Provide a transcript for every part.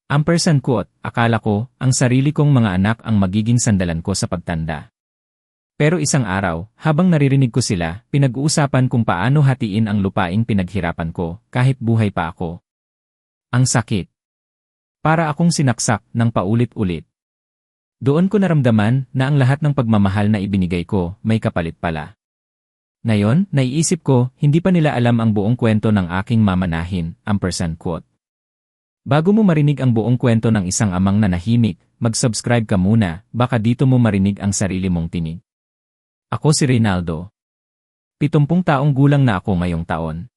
Ampersand quote, akala ko, ang sarili kong mga anak ang magiging sandalan ko sa pagtanda. Pero isang araw, habang naririnig ko sila, pinag-uusapan kung paano hatiin ang lupaing pinaghirapan ko, kahit buhay pa ako. Ang sakit. Para akong sinaksak ng paulit-ulit. Doon ko naramdaman na ang lahat ng pagmamahal na ibinigay ko, may kapalit pala. Ngayon, naiisip ko, hindi pa nila alam ang buong kwento ng aking mamanahin, ampersand quote. Bago mo marinig ang buong kwento ng isang amang nanahimik, mag-subscribe ka muna, baka dito mo marinig ang sarili mong tinig. Ako si Reynaldo. 70 taong gulang na ako ngayong taon.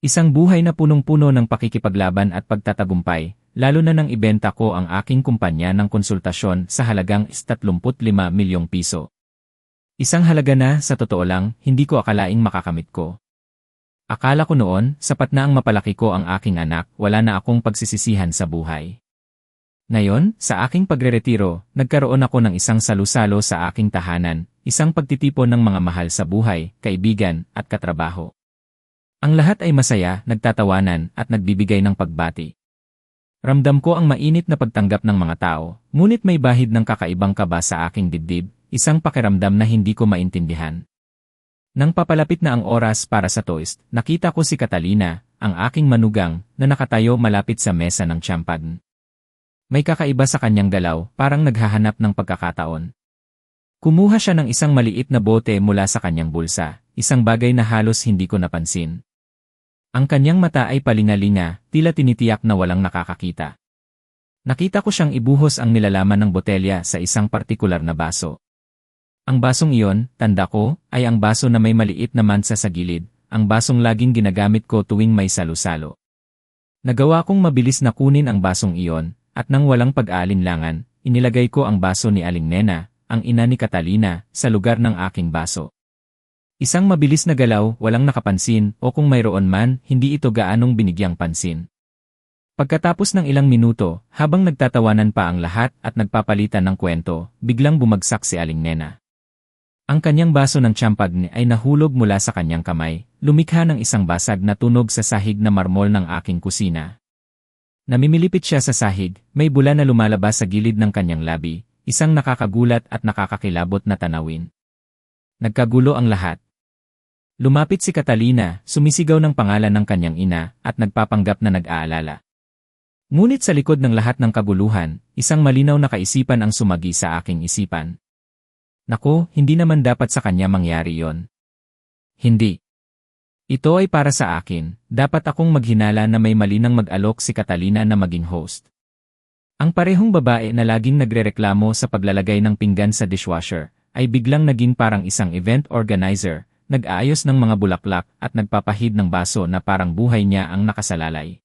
Isang buhay na punong-puno ng pakikipaglaban at pagtatagumpay, lalo na nang ibenta ko ang aking kumpanya ng konsultasyon sa halagang 35 milyong piso. Isang halaga na, sa totoo lang, hindi ko akalaing makakamit ko. Akala ko noon, sapat na ang mapalaki ko ang aking anak, wala na akong pagsisisihan sa buhay. Ngayon, sa aking pagreretiro, nagkaroon ako ng isang salusalo sa aking tahanan, isang pagtitipon ng mga mahal sa buhay, kaibigan, at katrabaho. Ang lahat ay masaya, nagtatawanan, at nagbibigay ng pagbati. Ramdam ko ang mainit na pagtanggap ng mga tao, ngunit may bahid ng kakaibang kaba sa aking dibdib, isang pakiramdam na hindi ko maintindihan. Nang papalapit na ang oras para sa toast, nakita ko si Catalina, ang aking manugang, na nakatayo malapit sa mesa ng champagne. May kakaiba sa kanyang galaw, parang naghahanap ng pagkakataon. Kumuha siya ng isang maliit na bote mula sa kanyang bulsa, isang bagay na halos hindi ko napansin. Ang kanyang mata ay palingalinga, tila tinitiyak na walang nakakakita. Nakita ko siyang ibuhos ang nilalaman ng botelya sa isang partikular na baso. Ang basong iyon, tanda ko, ay ang baso na may maliit na mansa sa gilid, ang basong laging ginagamit ko tuwing may salo-salo. Nagawa kong mabilis na kunin ang basong iyon, at nang walang pag-aalinlangan, inilagay ko ang baso ni Aling Nena, ang ina ni Catalina, sa lugar ng aking baso. Isang mabilis na galaw, walang nakapansin, o kung mayroon man, hindi ito gaanong binigyang pansin. Pagkatapos ng ilang minuto, habang nagtatawanan pa ang lahat at nagpapalitan ng kwento, biglang bumagsak si Aling Nena. Ang kanyang baso ng champagne ay nahulog mula sa kanyang kamay, lumikha ng isang basag na tunog sa sahig na marmol ng aking kusina. Namimilipit siya sa sahig, may bula na lumalabas sa gilid ng kanyang labi, isang nakakagulat at nakakakilabot na tanawin. Nagkagulo ang lahat. Lumapit si Catalina, sumisigaw ng pangalan ng kanyang ina, at nagpapanggap na nag-aalala. Ngunit sa likod ng lahat ng kaguluhan, isang malinaw na kaisipan ang sumagi sa aking isipan. Naku, hindi naman dapat sa kanya mangyari yon. Hindi. Ito ay para sa akin, dapat akong maghinala na may mali nang mag-alok si Catalina na maging host. Ang parehong babae na laging nagrereklamo sa paglalagay ng pinggan sa dishwasher, ay biglang naging parang isang event organizer, nag-aayos ng mga bulaklak at nagpapahid ng baso na parang buhay niya ang nakasalalay.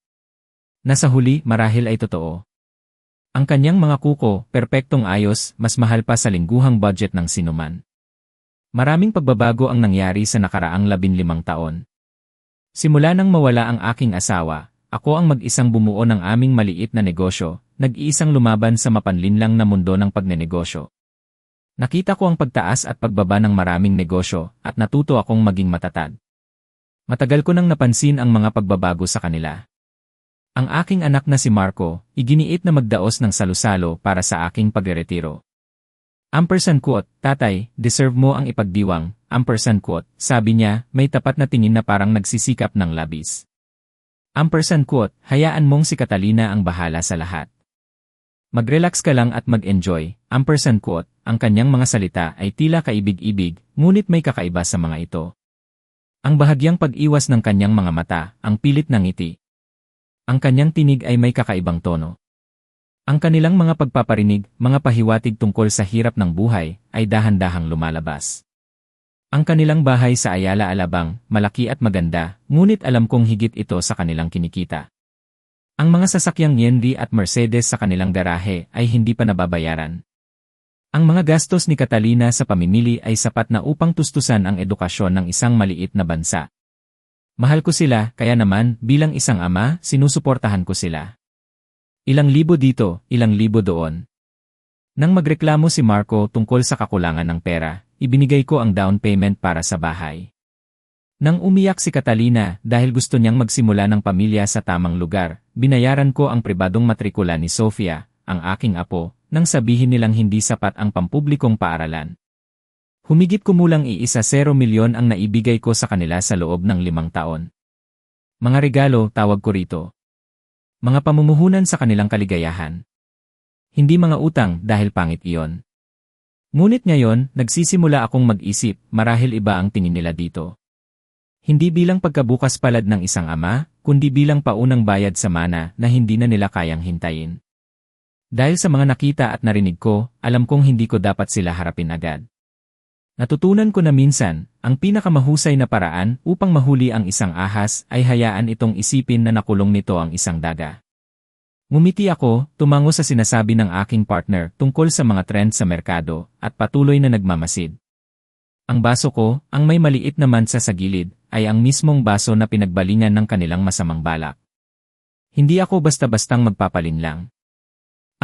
Nasa huli, marahil ay totoo. Ang kanyang mga kuko, perpektong ayos, mas mahal pa sa lingguhang budget ng sinuman. Maraming pagbabago ang nangyari sa nakaraang 15 taon. Simula nang mawala ang aking asawa, ako ang mag-isang bumuo ng aming maliit na negosyo, nag-iisang lumaban sa mapanlinlang na mundo ng pagnenegosyo. Nakita ko ang pagtaas at pagbaba ng maraming negosyo at natuto akong maging matatag. Matagal ko nang napansin ang mga pagbabago sa kanila. Ang aking anak na si Marco, iginiit na magdaos ng salusalo para sa aking pagreretiro. Ampersand quote, tatay, deserve mo ang ipagdiwang, ampersand quote, sabi niya, may tapat na tingin na parang nagsisikap ng labis. Ampersand quote, hayaan mong si Catalina ang bahala sa lahat. Mag-relax ka lang at mag-enjoy, ampersand quote, ang kanyang mga salita ay tila kaibig-ibig, ngunit may kakaiba sa mga ito. Ang bahagyang pag-iwas ng kanyang mga mata, ang pilit ng ngiti. Ang kanyang tinig ay may kakaibang tono. Ang kanilang mga pagpaparinig, mga pahiwatig tungkol sa hirap ng buhay, ay dahan-dahang lumalabas. Ang kanilang bahay sa Ayala Alabang, malaki at maganda, ngunit alam kong higit ito sa kanilang kinikita. Ang mga sasakyang Yenri at Mercedes sa kanilang garahe ay hindi pa nababayaran. Ang mga gastos ni Catalina sa pamimili ay sapat na upang tustusan ang edukasyon ng isang maliit na bansa. Mahal ko sila, kaya naman, bilang isang ama, sinusuportahan ko sila. Ilang libo dito, ilang libo doon. Nang magreklamo si Marco tungkol sa kakulangan ng pera, ibinigay ko ang down payment para sa bahay. Nang umiyak si Catalina dahil gusto niyang magsimula ng pamilya sa tamang lugar, binayaran ko ang pribadong matrikula ni Sofia, ang aking apo, nang sabihin nilang hindi sapat ang pampublikong paaralan. Humigit kumulang ₱1 milyon ang naibigay ko sa kanila sa loob ng 5 taon. Mga regalo, tawag ko rito. Mga pamumuhunan sa kanilang kaligayahan. Hindi mga utang dahil pangit iyon. Ngunit ngayon, nagsisimula akong mag-isip, marahil iba ang tingin nila dito. Hindi bilang pagkabukas palad ng isang ama, kundi bilang paunang bayad sa mana na hindi na nila kayang hintayin. Dahil sa mga nakita at narinig ko, alam kong hindi ko dapat sila harapin agad. Natutunan ko na minsan, ang pinakamahusay na paraan upang mahuli ang isang ahas ay hayaan itong isipin na nakulong nito ang isang daga. Ngumiti ako, tumango sa sinasabi ng aking partner tungkol sa mga trend sa merkado, at patuloy na nagmamasid. Ang baso ko, ang may maliit na mansa sa gilid, ay ang mismong baso na pinagbalingan ng kanilang masamang balak. Hindi ako basta-bastang magpapalinlang.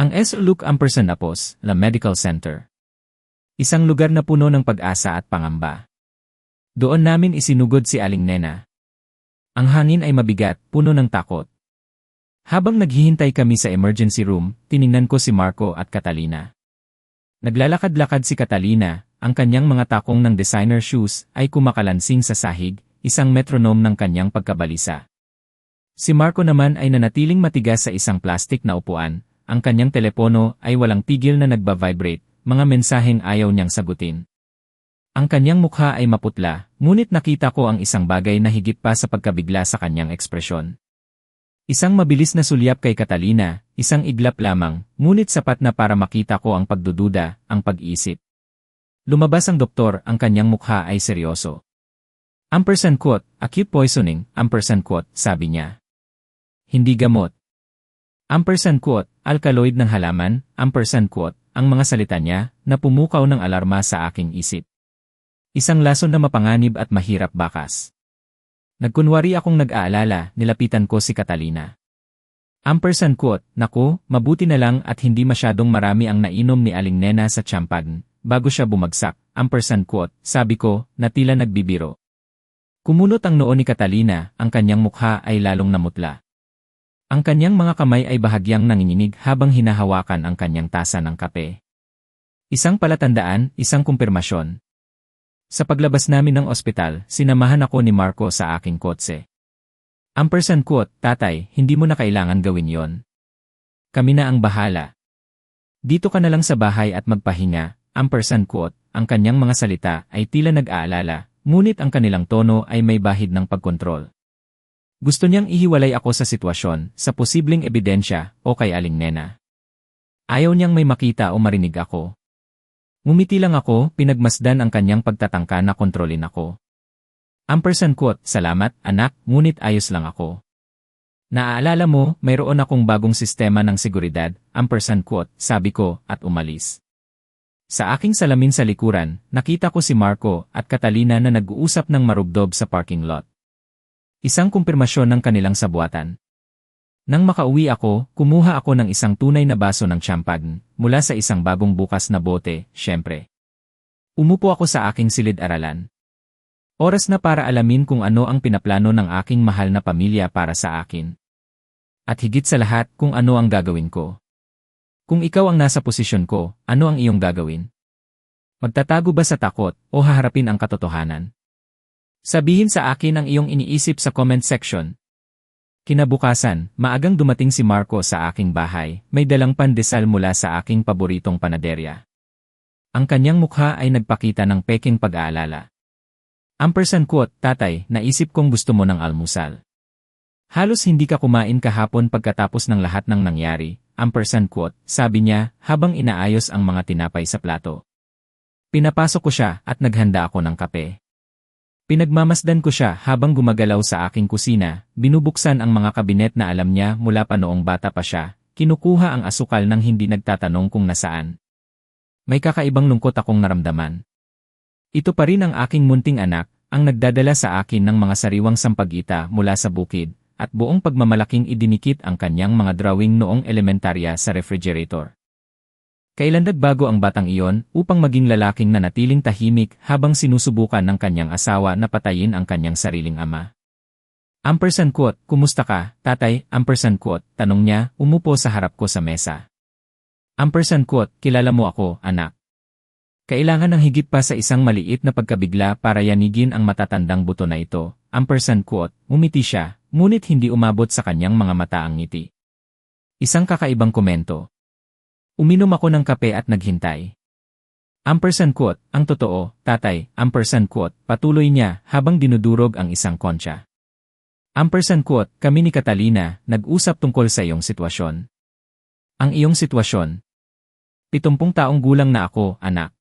Ang S. Luke Apos, La Medical Center. Isang lugar na puno ng pag-asa at pangamba. Doon namin isinugod si Aling Nena. Ang hangin ay mabigat, puno ng takot. Habang naghihintay kami sa emergency room, tiningnan ko si Marco at Catalina. Naglalakad-lakad si Catalina, ang kanyang mga takong ng designer shoes ay kumakalansing sa sahig, isang metronome ng kanyang pagkabalisa. Si Marco naman ay nanatiling matigas sa isang plastik na upuan, ang kanyang telepono ay walang tigil na nagba-vibrate, mga mensaheng ayaw niyang sagutin. Ang kanyang mukha ay maputla, ngunit nakita ko ang isang bagay na higit pa sa pagkabigla sa kanyang ekspresyon. Isang mabilis na sulyap kay Catalina, isang iglap lamang, ngunit sapat na para makita ko ang pagdududa, ang pag-iisip. Lumabas ang doktor, ang kanyang mukha ay seryoso. Acute poisoning, sabi niya. Hindi gamot. Alkaloid ng halaman, ang mga salita niya, na pumukaw ng alarma sa aking isip. Isang lason na mapanganib at mahirap bakas. Nagkunwari akong nag-aalala, nilapitan ko si Catalina. Naku, mabuti na lang at hindi masyadong marami ang nainom ni Aling Nena sa champagne, bago siya bumagsak, sabi ko, na tila nagbibiro. Kumunot ang noo ni Catalina, ang kanyang mukha ay lalong namutla. Ang kanyang mga kamay ay bahagyang nanginginig habang hinahawakan ang kanyang tasa ng kape. Isang palatandaan, isang kumpirmasyon. Sa paglabas namin ng ospital, sinamahan ako ni Marco sa aking kotse. Tatay, hindi mo na kailangan gawin yon. Kami na ang bahala. Dito ka na lang sa bahay at magpahinga, ang kanyang mga salita ay tila nag-aalala, ngunit ang kanilang tono ay may bahid ng pagkontrol. Gusto niyang ihiwalay ako sa sitwasyon, sa posibleng ebidensya, o kay Aling Nena. Ayaw niyang may makita o marinig ako. Ngumiti lang ako, pinagmasdan ang kanyang pagtatangka na kontrolin ako. Salamat, anak, ngunit ayos lang ako. Naaalala mo, mayroon akong bagong sistema ng seguridad, sabi ko, at umalis. Sa aking salamin sa likuran, nakita ko si Marco at Catalina na nag-uusap ng marubdob sa parking lot. Isang kumpirmasyon ng kanilang sabuatan. Nang makauwi ako, kumuha ako ng isang tunay na baso ng champagne, mula sa isang bagong bukas na bote, syempre. Umupo ako sa aking silid-aralan. Oras na para alamin kung ano ang pinaplano ng aking mahal na pamilya para sa akin. At higit sa lahat, kung ano ang gagawin ko. Kung ikaw ang nasa posisyon ko, ano ang iyong gagawin? Magtatago ba sa takot o haharapin ang katotohanan? Sabihin sa akin ang iyong iniisip sa comment section. Kinabukasan, maagang dumating si Marco sa aking bahay, may dalang pandesal mula sa aking paboritong panaderya. Ang kanyang mukha ay nagpakita ng peking pag-aalala. Tatay, naisip kong gusto mo ng almusal. Halos hindi ka kumain kahapon pagkatapos ng lahat ng nangyari, sabi niya habang inaayos ang mga tinapay sa plato. Pinapasok ko siya at naghanda ako ng kape. Pinagmamasdan ko siya habang gumagalaw sa aking kusina, binubuksan ang mga kabinet na alam niya mula pa noong bata pa siya, kinukuha ang asukal nang hindi nagtatanong kung nasaan. May kakaibang lungkot akong naramdaman. Ito pa rin ang aking munting anak, ang nagdadala sa akin ng mga sariwang sampagita mula sa bukid, at buong pagmamalaking idinikit ang kanyang mga drawing noong elementarya sa refrigerator. Kailan nagbago ang batang iyon upang maging lalaking nanatiling tahimik habang sinusubukan ng kanyang asawa na patayin ang kanyang sariling ama? Ampersand quote, kumusta ka, tatay? Ampersand quote, tanong niya, umupo sa harap ko sa mesa. Ampersand quote, kilala mo ako, anak. Kailangan ng higit pa sa isang maliit na pagkabigla para yanigin ang matatandang buto na ito. Ampersand quote, umiti siya, ngunit hindi umabot sa kanyang mga mata ang ngiti. Isang kakaibang komento. Uminom ako ng kape at naghintay. Ampersand quote, ang totoo, tatay, ampersand quote, patuloy niya habang dinudurog ang isang kontsa. Ampersand quote, kami ni Catalina, nag-usap tungkol sa iyong sitwasyon. Ang iyong sitwasyon. 70 taong gulang na ako, anak.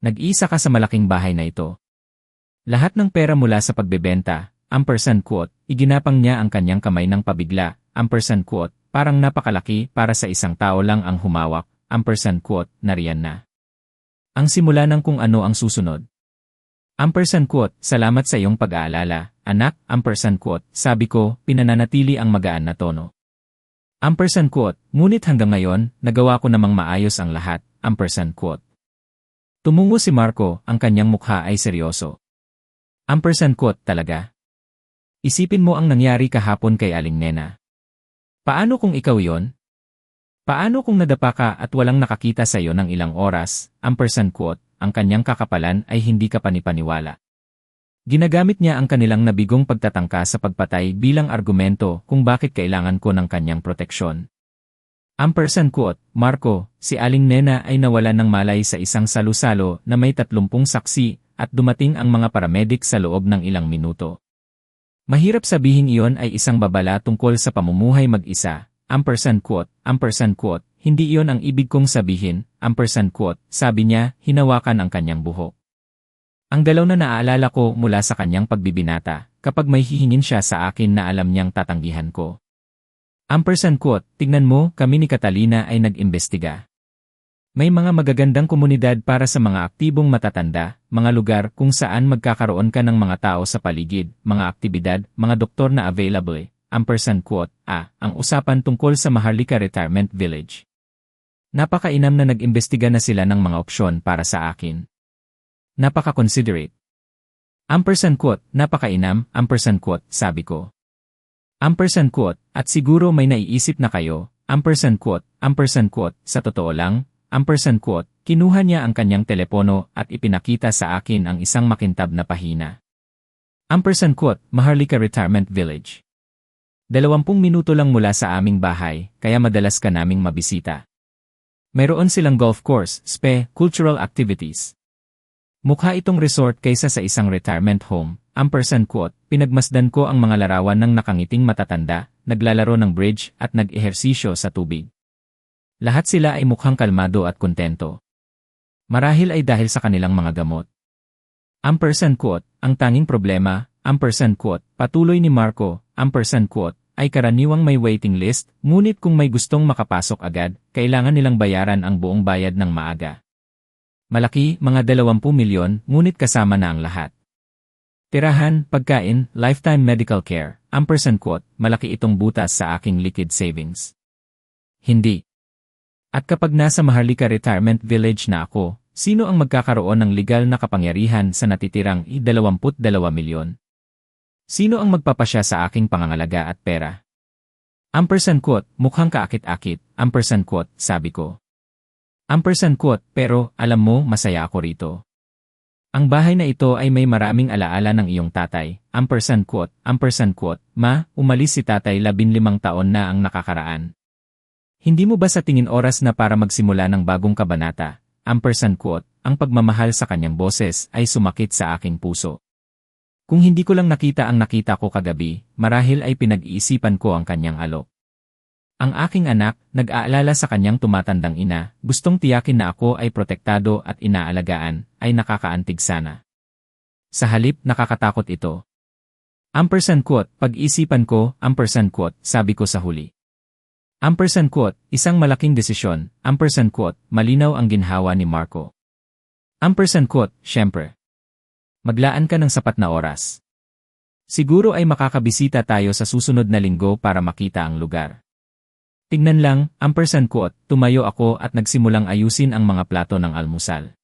Nag-iisa ka sa malaking bahay na ito. Lahat ng pera mula sa pagbebenta, ampersand quote, iginapang niya ang kanyang kamay ng pabigla, ampersand quote, parang napakalaki para sa isang tao lang ang humawak, ampersand quote, nariyan na. Ang simula ng kung ano ang susunod. Ampersand quote, salamat sa iyong pag-aalala, anak, ampersand quote, sabi ko, pinananatili ang magaan na tono. Ampersand quote, ngunit hanggang ngayon, nagawa ko namang maayos ang lahat, ampersand quote. Tumungo si Marco, ang kanyang mukha ay seryoso. Ampersand quote, talaga? Isipin mo ang nangyari kahapon kay Aling Nena. Paano kung ikaw yon? Paano kung nadapa ka at walang nakakita sa iyo ng ilang oras, ampersand quote, ang kanyang kakapalan ay hindi ka panipaniwala. Ginagamit niya ang kanilang nabigong pagtatangka sa pagpatay bilang argumento kung bakit kailangan ko ng kanyang proteksyon. Ampersand quote, Marco, si Aling Nena ay nawalan ng malay sa isang salusalo na may 30 saksi at dumating ang mga paramedic sa loob ng ilang minuto. Mahirap sabihin iyon ay isang babala tungkol sa pamumuhay mag-isa, ampersand quote, hindi iyon ang ibig kong sabihin, ampersand quote, sabi niya, hinawakan ang kanyang buhok. Ang galaw na naaalala ko mula sa kanyang pagbibinata, kapag may hihingin siya sa akin na alam niyang tatanggihan ko. Ampersand quote, tignan mo, kami ni Catalina ay nag-imbestiga. May mga magagandang komunidad para sa mga aktibong matatanda, mga lugar kung saan magkakaroon ka ng mga tao sa paligid, mga aktibidad, mga doktor na available, ampersand quote, ang usapan tungkol sa Maharlika Retirement Village. Napakainam na nag-imbestiga na sila ng mga opsyon para sa akin. Napaka-considerate. Ampersand quote, napakainam, ampersand quote, sabi ko. Ampersand quote, at siguro may naiisip na kayo, ampersand quote, sa totoo lang, ampersand quote, kinuha niya ang kanyang telepono at ipinakita sa akin ang isang makintab na pahina. Ampersand quote, Maharlika Retirement Village. 20 minuto lang mula sa aming bahay, kaya madalas ka naming mabisita. Mayroon silang golf course, cultural activities. Mukha itong resort kaysa sa isang retirement home, ampersand quote, pinagmasdan ko ang mga larawan ng nakangiting matatanda, naglalaro ng bridge at nag-ehersisyo sa tubig. Lahat sila ay mukhang kalmado at kontento. Marahil ay dahil sa kanilang mga gamot. Ampersand quote, ang tanging problema, ampersand quote, patuloy ni Marco, ampersand quote, ay karaniwang may waiting list, ngunit kung may gustong makapasok agad, kailangan nilang bayaran ang buong bayad ng maaga. Malaki, mga 20 milyon, ngunit kasama na ang lahat. Tirahan, pagkain, lifetime medical care, ampersand quote, malaki itong butas sa aking liquid savings. Hindi. At kapag nasa Maharlika Retirement Village na ako, sino ang magkakaroon ng legal na kapangyarihan sa natitirang 22 milyon? Sino ang magpapasya sa aking pangangalaga at pera? Ampersand quote, mukhang kaakit-akit, ampersand quote, sabi ko. Ampersand quote, pero, alam mo, masaya ako rito. Ang bahay na ito ay may maraming alaala ng iyong tatay, ampersand quote, ma, umalis si tatay 15 taon na ang nakakaraan. Hindi mo ba sa tingin oras na para magsimula ng bagong kabanata, ampersand quote, ang pagmamahal sa kanyang boses ay sumakit sa aking puso. Kung hindi ko lang nakita ang nakita ko kagabi, marahil ay pinag-iisipan ko ang kanyang alok. Ang aking anak, nag-aalala sa kanyang tumatandang ina, gustong tiyakin na ako ay protektado at inaalagaan, ay nakakaantig sana. Sa halip, nakakatakot ito. Ampersand quote, pag-isipan ko, ampersand quote, sabi ko sa huli. Ampersand quote, isang malaking desisyon, ampersand quote, malinaw ang ginhawa ni Marco. Ampersand quote, syempre. Maglaan ka ng sapat na oras. Siguro ay makakabisita tayo sa susunod na linggo para makita ang lugar. Tignan lang, ampersand quote, tumayo ako at nagsimulang ayusin ang mga plato ng almusal.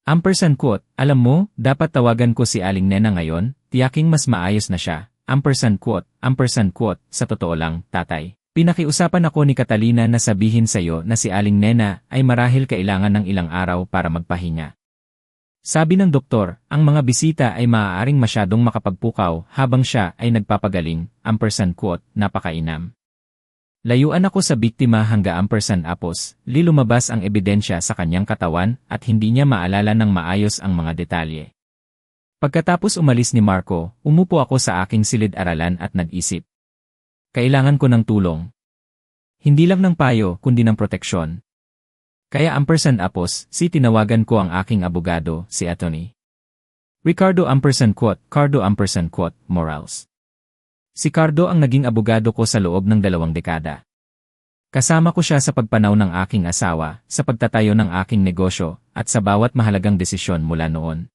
Ampersand quote, alam mo, dapat tawagan ko si Aling Nena ngayon, tiyaking mas maayos na siya. ampersand quote, sa totoo lang, tatay. Pinakiusapan ako ni Catalina na sabihin sa'yo na si Aling Nena ay marahil kailangan ng ilang araw para magpahinga. Sabi ng doktor, ang mga bisita ay maaaring masyadong makapagpukaw habang siya ay nagpapagaling, ampersand quote, napakainam. Layuan ako sa biktima hangga ampersand apos, lumabas ang ebidensya sa kanyang katawan at hindi niya maalala ng maayos ang mga detalye. Pagkatapos umalis ni Marco, umupo ako sa aking silid-aralan at nag-isip. Kailangan ko ng tulong. Hindi lang ng payo kundi ng proteksyon. Kaya ampersand apos, tinawagan ko ang aking abogado, si Atty. Ricardo ampersand quote, Cardo ampersand quote, Morales. Si Cardo ang naging abogado ko sa loob ng 2 dekada. Kasama ko siya sa pagpanaw ng aking asawa, sa pagtatayo ng aking negosyo, at sa bawat mahalagang desisyon mula noon.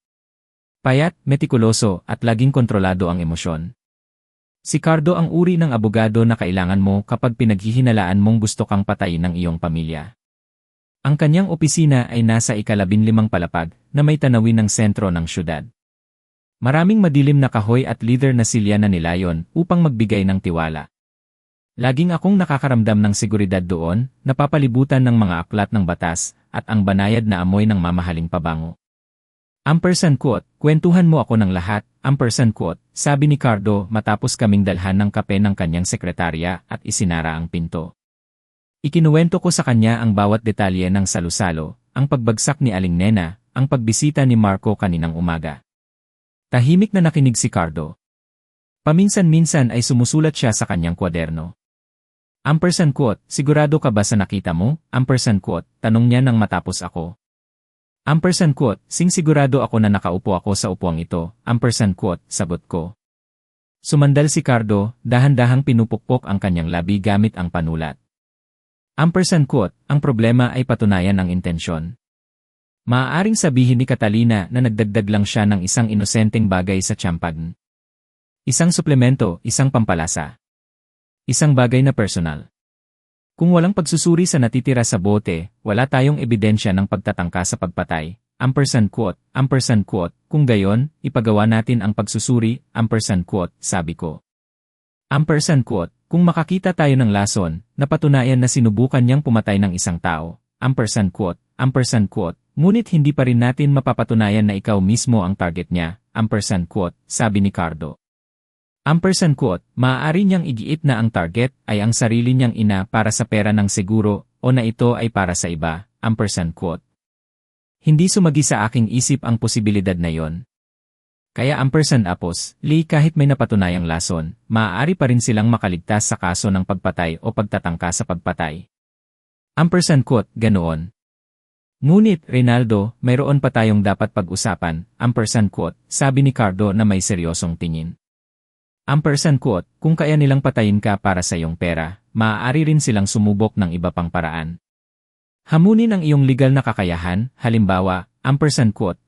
Payat, metikuloso, at laging kontrolado ang emosyon. Si Cardo ang uri ng abogado na kailangan mo kapag pinaghihinalaan mong gusto kang patayin ng iyong pamilya. Ang kanyang opisina ay nasa 15 palapag na may tanawin ng sentro ng syudad. Maraming madilim na kahoy at leather na silya na nilayon upang magbigay ng tiwala. Laging akong nakakaramdam ng seguridad doon, napapalibutan ng mga aklat ng batas at ang banayad na amoy ng mamahaling pabango. Ampersand quote, kwentuhan mo ako ng lahat, ampersand quote, sabi ni Cardo matapos kaming dalhan ng kape ng kanyang sekretarya at isinara ang pinto. Ikinuwento ko sa kanya ang bawat detalye ng salusalo, ang pagbagsak ni Aling Nena, ang pagbisita ni Marco kaninang umaga. Tahimik na nakinig si Cardo. Paminsan-minsan ay sumusulat siya sa kanyang kwaderno. Ampersand quote, sigurado ka ba sa nakita mo? Ampersand quote, tanong niya nang matapos ako. Ampersand quote, sigurado ako na nakaupo ako sa upuang ito, ampersand quote, sagot ko. Sumandal si Cardo, dahan-dahang pinupukpok ang kanyang labi gamit ang panulat. Ampersand quote, ang problema ay patunayan ang intensyon. Maaaring sabihin ni Catalina na nagdagdag lang siya ng isang inosenteng bagay sa tiyampag. Isang suplemento, isang pampalasa. Isang bagay na personal. Kung walang pagsusuri sa natitira sa bote, wala tayong ebidensya ng pagtatangka sa pagpatay, ampersand quote, kung gayon, ipagawa natin ang pagsusuri, ampersand quote, sabi ko. Ampersand quote, kung makakita tayo ng lason, napatunayan na sinubukan niyang pumatay ng isang tao, ampersand quote, ngunit hindi pa rin natin mapapatunayan na ikaw mismo ang target niya, ampersand quote, sabi ni Cardo. Ampersand quote, maaari niyang igiit na ang target ay ang sarili niyang ina para sa pera ng seguro o na ito ay para sa iba, ampersand quote. Hindi sumagi sa aking isip ang posibilidad na yon. Kaya ampersand apos, kahit may napatunayang lason, maaari pa rin silang makaligtas sa kaso ng pagpatay o pagtatangka sa pagpatay. Ampersand quote, ganoon. Ngunit, Reynaldo, mayroon pa tayong dapat pag-usapan, ampersand quote, sabi ni Cardo na may seryosong tingin. Ampersand quote, kung kaya nilang patayin ka para sa iyong pera, maaari rin silang sumubok ng iba pang paraan. Hamunin ang iyong legal na kakayahan, halimbawa, ampersand quote,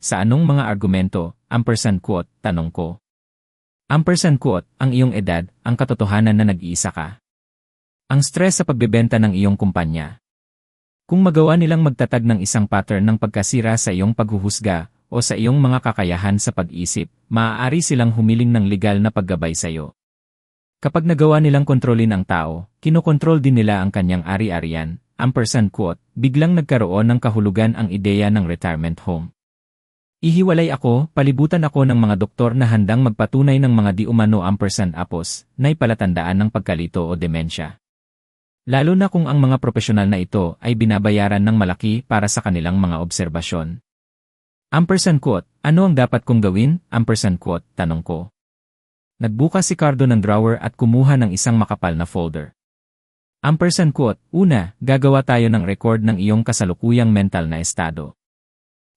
sa anong mga argumento, ampersand quote, tanong ko. Ampersand quote, ang iyong edad, ang katotohanan na nag-iisa ka. Ang stress sa pagbebenta ng iyong kumpanya. Kung magawa nilang magtatag ng isang pattern ng pagkasira sa iyong paghuhusga, o sa iyong mga kakayahan sa pag-isip, maaari silang humiling ng legal na paggabay sa iyo. Kapag nagawa nilang kontrolin ang tao, kinokontrol din nila ang kanyang ari-arian, ampersand quote, biglang nagkaroon ng kahulugan ang ideya ng retirement home. Ihiwalay ako, palibutan ako ng mga doktor na handang magpatunay ng mga di umano ampersand apos, na palatandaan ng pagkalito o demensya. Lalo na kung ang mga profesional na ito ay binabayaran ng malaki para sa kanilang mga obserbasyon. Ampersand quote, ano ang dapat kong gawin? Ampersand quote, tanong ko. Nagbukas si Cardo ng drawer at kumuha ng isang makapal na folder. Ampersand quote, una, gagawa tayo ng record ng iyong kasalukuyang mental na estado.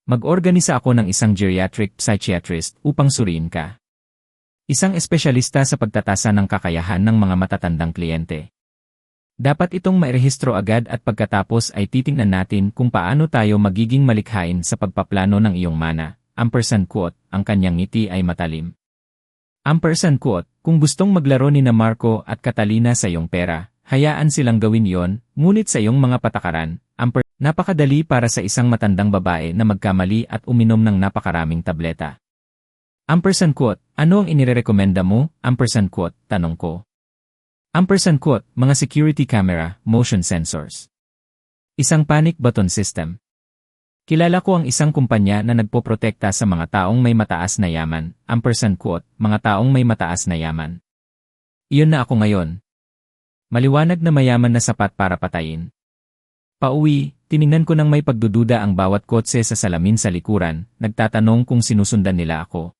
Mag-organisa ako ng isang geriatric psychiatrist upang suriin ka. Isang espesyalista sa pagtatasa ng kakayahan ng mga matatandang kliyente. Dapat itong mairehistro agad at pagkatapos ay titingnan natin kung paano tayo magiging malikhain sa pagpaplano ng iyong mana. Ampersand quote, ang kanyang ngiti ay matalim. Ampersand quote, kung gustong maglaro ni na Marco at Catalina sa iyong pera, hayaan silang gawin yon, ngunit sa iyong mga patakaran, napakadali para sa isang matandang babae na magkamali at uminom ng napakaraming tableta. Ampersand quote, ano ang inirekomenda mo? Ampersand quote, tanong ko. Ampersand quote, mga security camera, motion sensors. Isang panic button system. Kilala ko ang isang kumpanya na nagpoprotekta sa mga taong may mataas na yaman. Ampersand quote, mga taong may mataas na yaman. Iyon na ako ngayon. Maliwanag na mayaman na sapat para patayin. Pauwi, tiningnan ko nang may pagdududa ang bawat kotse sa salamin sa likuran, nagtatanong kung sinusundan nila ako.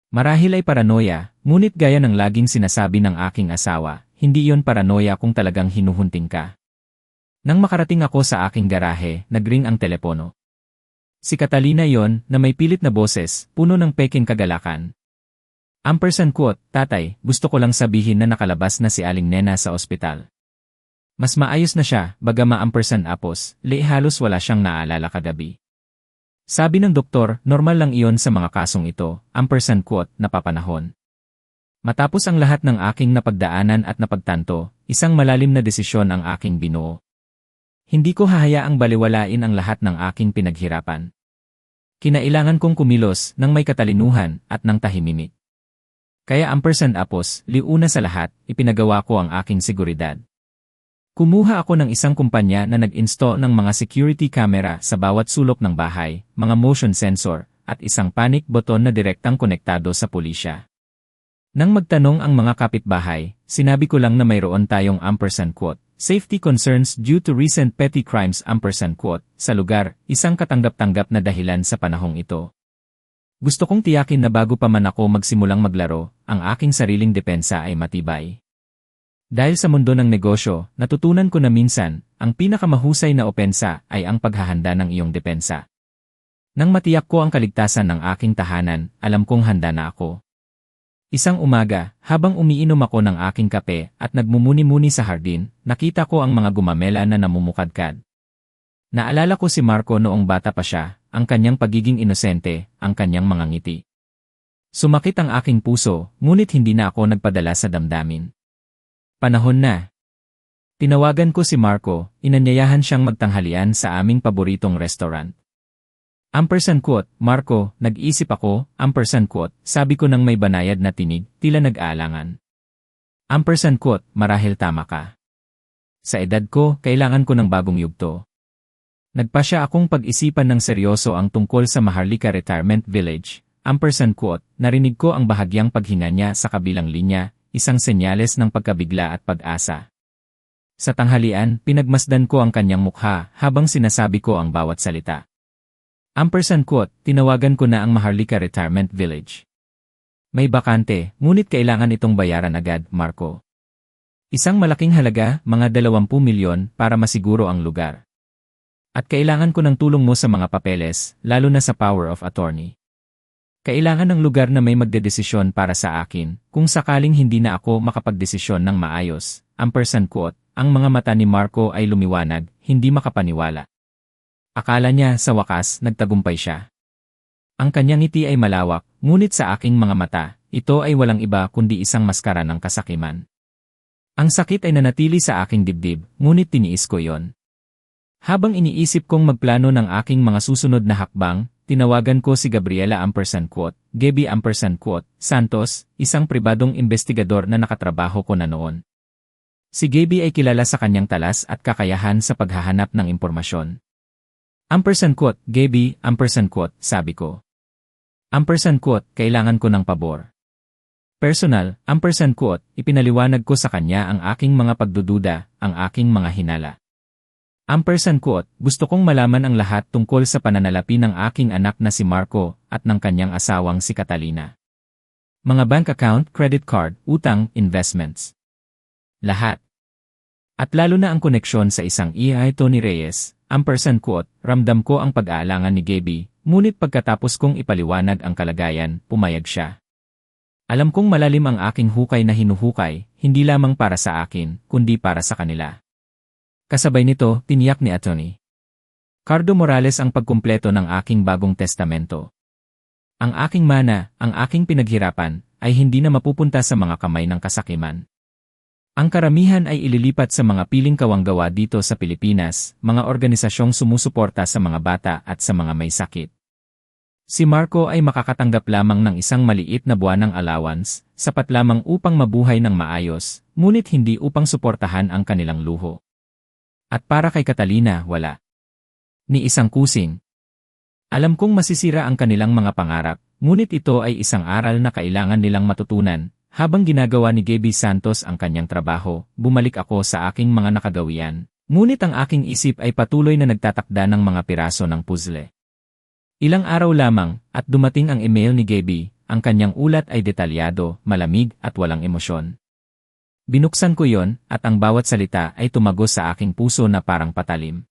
Marahil ay paranoia, ngunit gaya ng laging sinasabi ng aking asawa, hindi iyon paranoia kung talagang hinuhunting ka. Nang makarating ako sa aking garahe, nagring ang telepono. Si Catalina yon na may pilit na boses, puno ng peking kagalakan. Ampersand quote, tatay, gusto ko lang sabihin na nakalabas na si Aling Nena sa ospital. Mas maayos na siya, bagama ampersand apos, halos wala siyang naalala kagabi. Sabi ng doktor, normal lang iyon sa mga kasong ito, ampersand quote, napapanahon. Matapos ang lahat ng aking napagdaanan at napagtanto, isang malalim na desisyon ang aking binuo. Hindi ko hahayaang baliwalain ang lahat ng aking pinaghirapan. Kinailangan kong kumilos ng may katalinuhan at ng tahimimik. Kaya ampersand apos, liuna sa lahat, ipinagawa ko ang aking seguridad. Kumuha ako ng isang kumpanya na nag-install ng mga security camera sa bawat sulok ng bahay, mga motion sensor, at isang panic button na direktang konektado sa pulisya. Nang magtanong ang mga kapitbahay, sinabi ko lang na mayroon tayong ampersand quote, safety concerns due to recent petty crimes ampersand quote, sa lugar, isang katanggap-tanggap na dahilan sa panahong ito. Gusto kong tiyakin na bago pa man ako magsimulang maglaro, ang aking sariling depensa ay matibay. Dahil sa mundo ng negosyo, natutunan ko na minsan, ang pinakamahusay na opensa ay ang paghahanda ng iyong depensa. Nang matiyak ko ang kaligtasan ng aking tahanan, alam kong handa na ako. Isang umaga, habang umiinom ako ng aking kape at nagmumuni-muni sa hardin, nakita ko ang mga gumamela na namumukadkad. Naalala ko si Marco noong bata pa siya, ang kanyang pagiging inosente, ang kanyang mga ngiti. Sumakit ang aking puso, ngunit hindi na ako nagpadala sa damdamin. Panahon na. Tinawagan ko si Marco, inanyayahan siyang magtanghalian sa aming paboritong restaurant. Ampersand quote, Marco, nag-isip ako, ampersand quote, sabi ko nang may banayad na tinig, tila nag-aalangan. Ampersand quote, marahil tama ka. Sa edad ko, kailangan ko ng bagong yugto. Nagpasya akong pag-isipan ng seryoso ang tungkol sa Maharlika Retirement Village. Ampersand quote, narinig ko ang bahagyang paghinga niya sa kabilang linya, isang senyales ng pagkabigla at pag-asa. Sa tanghalian, pinagmasdan ko ang kanyang mukha habang sinasabi ko ang bawat salita. Ampersand quote, tinawagan ko na ang Maharlika Retirement Village. May bakante, ngunit kailangan itong bayaran agad, Marco. Isang malaking halaga, mga 20 milyon, para masiguro ang lugar. At kailangan ko ng tulong mo sa mga papeles, lalo na sa power of attorney. Kailangan ng lugar na may magdedesisyon para sa akin, kung sakaling hindi na ako makapagdesisyon ng maayos. Ampersand quote, ang mga mata ni Marco ay lumiwanag, hindi makapaniwala. Akala niya sa wakas nagtagumpay siya. Ang kanyang ngiti ay malawak, ngunit sa aking mga mata, ito ay walang iba kundi isang maskara ng kasakiman. Ang sakit ay nanatili sa aking dibdib, ngunit tiniis ko yon. Habang iniisip kong magplano ng aking mga susunod na hakbang, tinawagan ko si Gabriela ampersand quote, Gaby ampersand quote, Santos, isang pribadong investigador na nakatrabaho ko na noon. Si Gaby ay kilala sa kanyang talas at kakayahan sa paghahanap ng impormasyon. Ampersand quote, Gaby, ampersand quote, sabi ko. Ampersand quote, kailangan ko ng pabor. Personal, ampersand quote, ipinaliwanag ko sa kanya ang aking mga pagdududa, ang aking mga hinala. Ampersand quote, gusto kong malaman ang lahat tungkol sa pananalapi ng aking anak na si Marco at ng kanyang asawang si Catalina. Mga bank account, credit card, utang, investments. Lahat. At lalo na ang koneksyon sa isang Tony Reyes, ampersand quote, ramdam ko ang pag-aalangan ni Gaby, ngunit pagkatapos kong ipaliwanag ang kalagayan, pumayag siya. Alam kong malalim ang aking hukay na hinuhukay, hindi lamang para sa akin, kundi para sa kanila. Kasabay nito, tiniyak ni Atty. Cardo Morales ang pagkumpleto ng aking bagong testamento. Ang aking mana, ang aking pinaghirapan, ay hindi na mapupunta sa mga kamay ng kasakiman. Ang karamihan ay ililipat sa mga piling kawanggawa dito sa Pilipinas, mga organisasyong sumusuporta sa mga bata at sa mga may sakit. Si Marco ay makakatanggap lamang ng isang maliit na buwanang allowance, sapat lamang upang mabuhay ng maayos, ngunit hindi upang suportahan ang kanilang luho. At para kay Catalina, wala. Ni isang kusing. Alam kong masisira ang kanilang mga pangarap, ngunit ito ay isang aral na kailangan nilang matutunan. Habang ginagawa ni Gabby Santos ang kanyang trabaho, bumalik ako sa aking mga nakagawian. Ngunit ang aking isip ay patuloy na nagtatakda ng mga piraso ng puzzle. Ilang araw lamang, at dumating ang email ni Gabby. Ang kanyang ulat ay detalyado, malamig at walang emosyon. Binuksan ko yon, at ang bawat salita ay tumagos sa aking puso na parang patalim.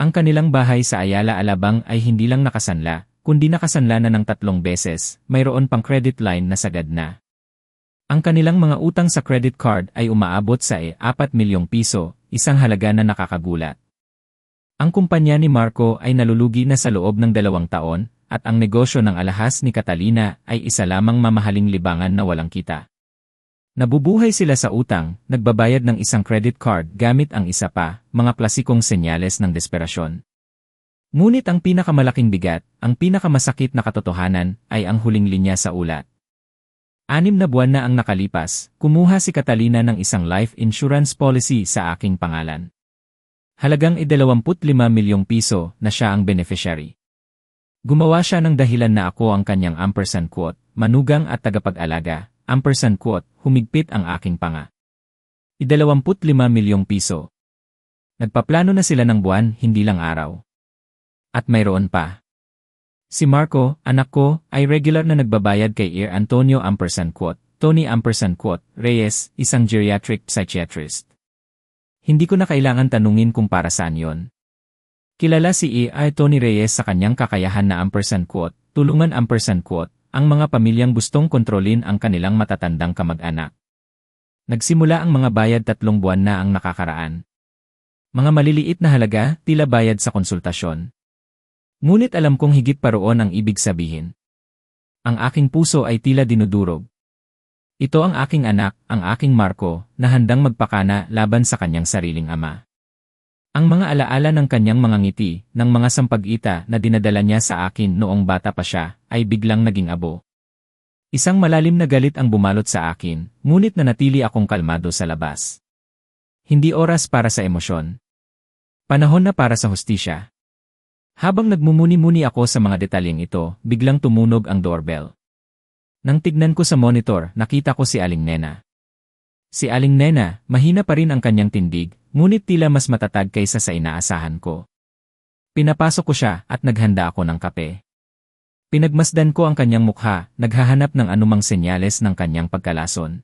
Ang kanilang bahay sa Ayala Alabang ay hindi lang nakasanla, kundi nakasanla na ng 3 beses, mayroon pang credit line na sagad na. Ang kanilang mga utang sa credit card ay umaabot sa 4 milyong piso, isang halaga na nakakagulat. Ang kumpanya ni Marco ay nalulugi na sa loob ng 2 taon, at ang negosyo ng alahas ni Catalina ay isa lamang mamahaling libangan na walang kita. Nabubuhay sila sa utang, nagbabayad ng isang credit card gamit ang isa pa, mga klasikong senyales ng desperasyon. Ngunit ang pinakamalaking bigat, ang pinakamasakit na katotohanan, ay ang huling linya sa ulat. 6 na buwan na ang nakalipas, kumuha si Catalina ng isang life insurance policy sa aking pangalan. Halagang 25 milyong piso na siya ang beneficiary. Gumawa siya ng dahilan na ako ang kanyang #, manugang at tagapag-alaga, #, humigpit ang aking panga. 25 milyong piso. Nagpaplano na sila ng buwan, hindi lang araw. At mayroon pa. Si Marco, anak ko, ay regular na nagbabayad kay Ir Antonio Tony Reyes, isang geriatric psychiatrist. Hindi ko na kailangan tanungin kung para saan yon. Kilala si Ir Tony Reyes sa kanyang kakayahan na tulungan ang mga pamilyang gustong kontrolin ang kanilang matatandang kamag-anak. Nagsimula ang mga bayad 3 buwan na ang nakakaraan. Mga maliliit na halaga, tila bayad sa konsultasyon. Ngunit alam kong higit pa roon ang ibig sabihin. Ang aking puso ay tila dinudurog. Ito ang aking anak, ang aking Marco, na handang magpakana laban sa kanyang sariling ama. Ang mga alaala ng kanyang mga ngiti, ng mga sampag-ita na dinadala niya sa akin noong bata pa siya, ay biglang naging abo. Isang malalim na galit ang bumalot sa akin, ngunit nanatili akong kalmado sa labas. Hindi oras para sa emosyon. Panahon na para sa hustisya. Habang nagmumuni-muni ako sa mga detalyeng ito, biglang tumunog ang doorbell. Nang tignan ko sa monitor, nakita ko si Aling Nena. Si Aling Nena, mahina pa rin ang kanyang tindig, ngunit tila mas matatag kaysa sa inaasahan ko. Pinapasok ko siya at naghanda ako ng kape. Pinagmasdan ko ang kanyang mukha, naghahanap ng anumang senyales ng kanyang pagkalason.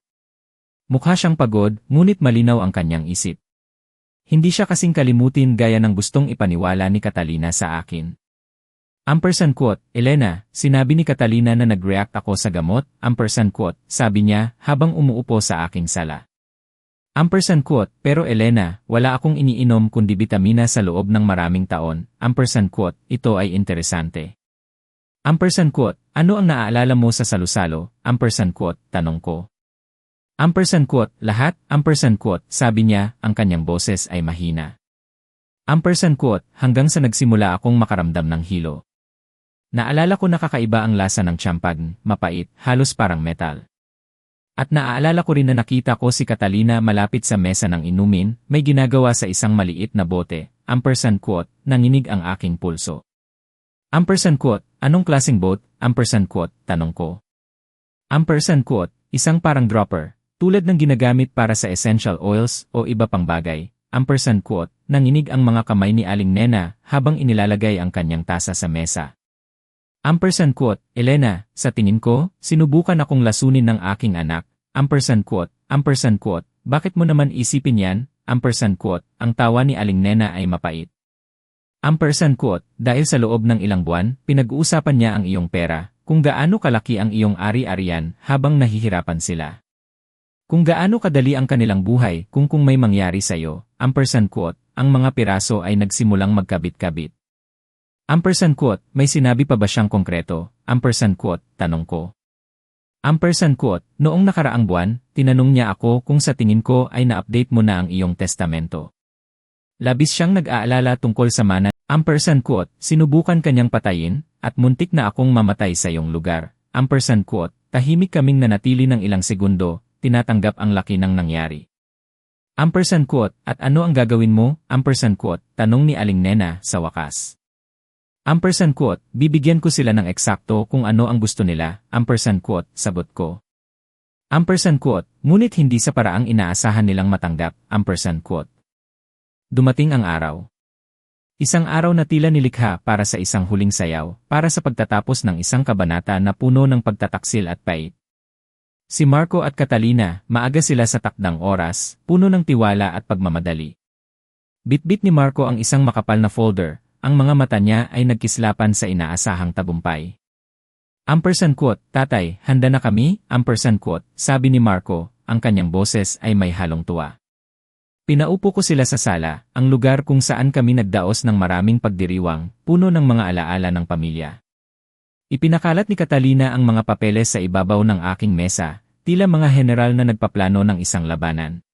Mukha siyang pagod, ngunit malinaw ang kanyang isip. Hindi siya kasing kalimutin gaya ng gustong ipaniwala ni Catalina sa akin. Elena, sinabi ni Catalina na nag-react ako sa gamot, sabi niya habang umuupo sa aking sala. Pero Elena, wala akong iniinom kundi bitamina sa loob ng maraming taon, ito ay interesante. Ano ang naaalala mo sa salusalo, tanong ko. Lahat, sabi niya, ang kanyang boses ay mahina. Hanggang sa nagsimula akong makaramdam ng hilo. Naalala ko nakakaiba ang lasa ng champagne, mapait, halos parang metal. At naaalala ko rin na nakita ko si Catalina malapit sa mesa ng inumin, may ginagawa sa isang maliit na bote, nanginig ang aking pulso. Anong klaseng boat, tanong ko. Isang parang dropper. Tulad ng ginagamit para sa essential oils o iba pang bagay, nanginig ang mga kamay ni Aling Nena habang inilalagay ang kanyang tasa sa mesa. Elena, sa tingin ko, sinubukan akong lasunin ng aking anak, bakit mo naman isipin yan, ang tawa ni Aling Nena ay mapait. Dahil sa loob ng ilang buwan, pinag-uusapan niya ang iyong pera, kung gaano kalaki ang iyong ari-arian habang nahihirapan sila. Kung gaano kadali ang kanilang buhay kung may mangyari sa iyo, ang mga piraso ay nagsimulang magkabit-kabit. May sinabi pa ba siyang konkreto? Tanong ko. Noong nakaraang buwan, tinanong niya ako kung sa tingin ko ay na-update mo na ang iyong testamento. Labis siyang nag-aalala tungkol sa mana Ampersand quote, sinubukan kanyang patayin, at muntik na akong mamatay sa iyong lugar. Ampersand quote, tahimik kaming nanatili ng ilang segundo, tinatanggap ang laki ng nangyari. Ampersand quote, at ano ang gagawin mo? Ampersand quote, tanong ni Aling Nena sa wakas. Ampersand quote, bibigyan ko sila ng eksakto kung ano ang gusto nila. Ampersand quote, sagot ko. Ampersand quote, ngunit hindi sa paraang inaasahan nilang matanggap. Ampersand quote. Dumating ang araw. Isang araw na tila nilikha para sa isang huling sayaw, para sa pagtatapos ng isang kabanata na puno ng pagtataksil at pait. Si Marco at Catalina, maaga sila sa takdang oras, puno ng tiwala at pagmamadali. Bitbit ni Marco ang isang makapal na folder, ang mga mata niya ay nagkislapan sa inaasahang tagumpay. Ampersand quote, tatay, handa na kami? Ampersand quote, sabi ni Marco, ang kanyang boses ay may halong tuwa. Pinaupo ko sila sa sala, ang lugar kung saan kami nagdaos ng maraming pagdiriwang, puno ng mga alaala ng pamilya. Ipinakalat ni Catalina ang mga papeles sa ibabaw ng aking mesa, tila mga general na nagpaplano ng isang labanan.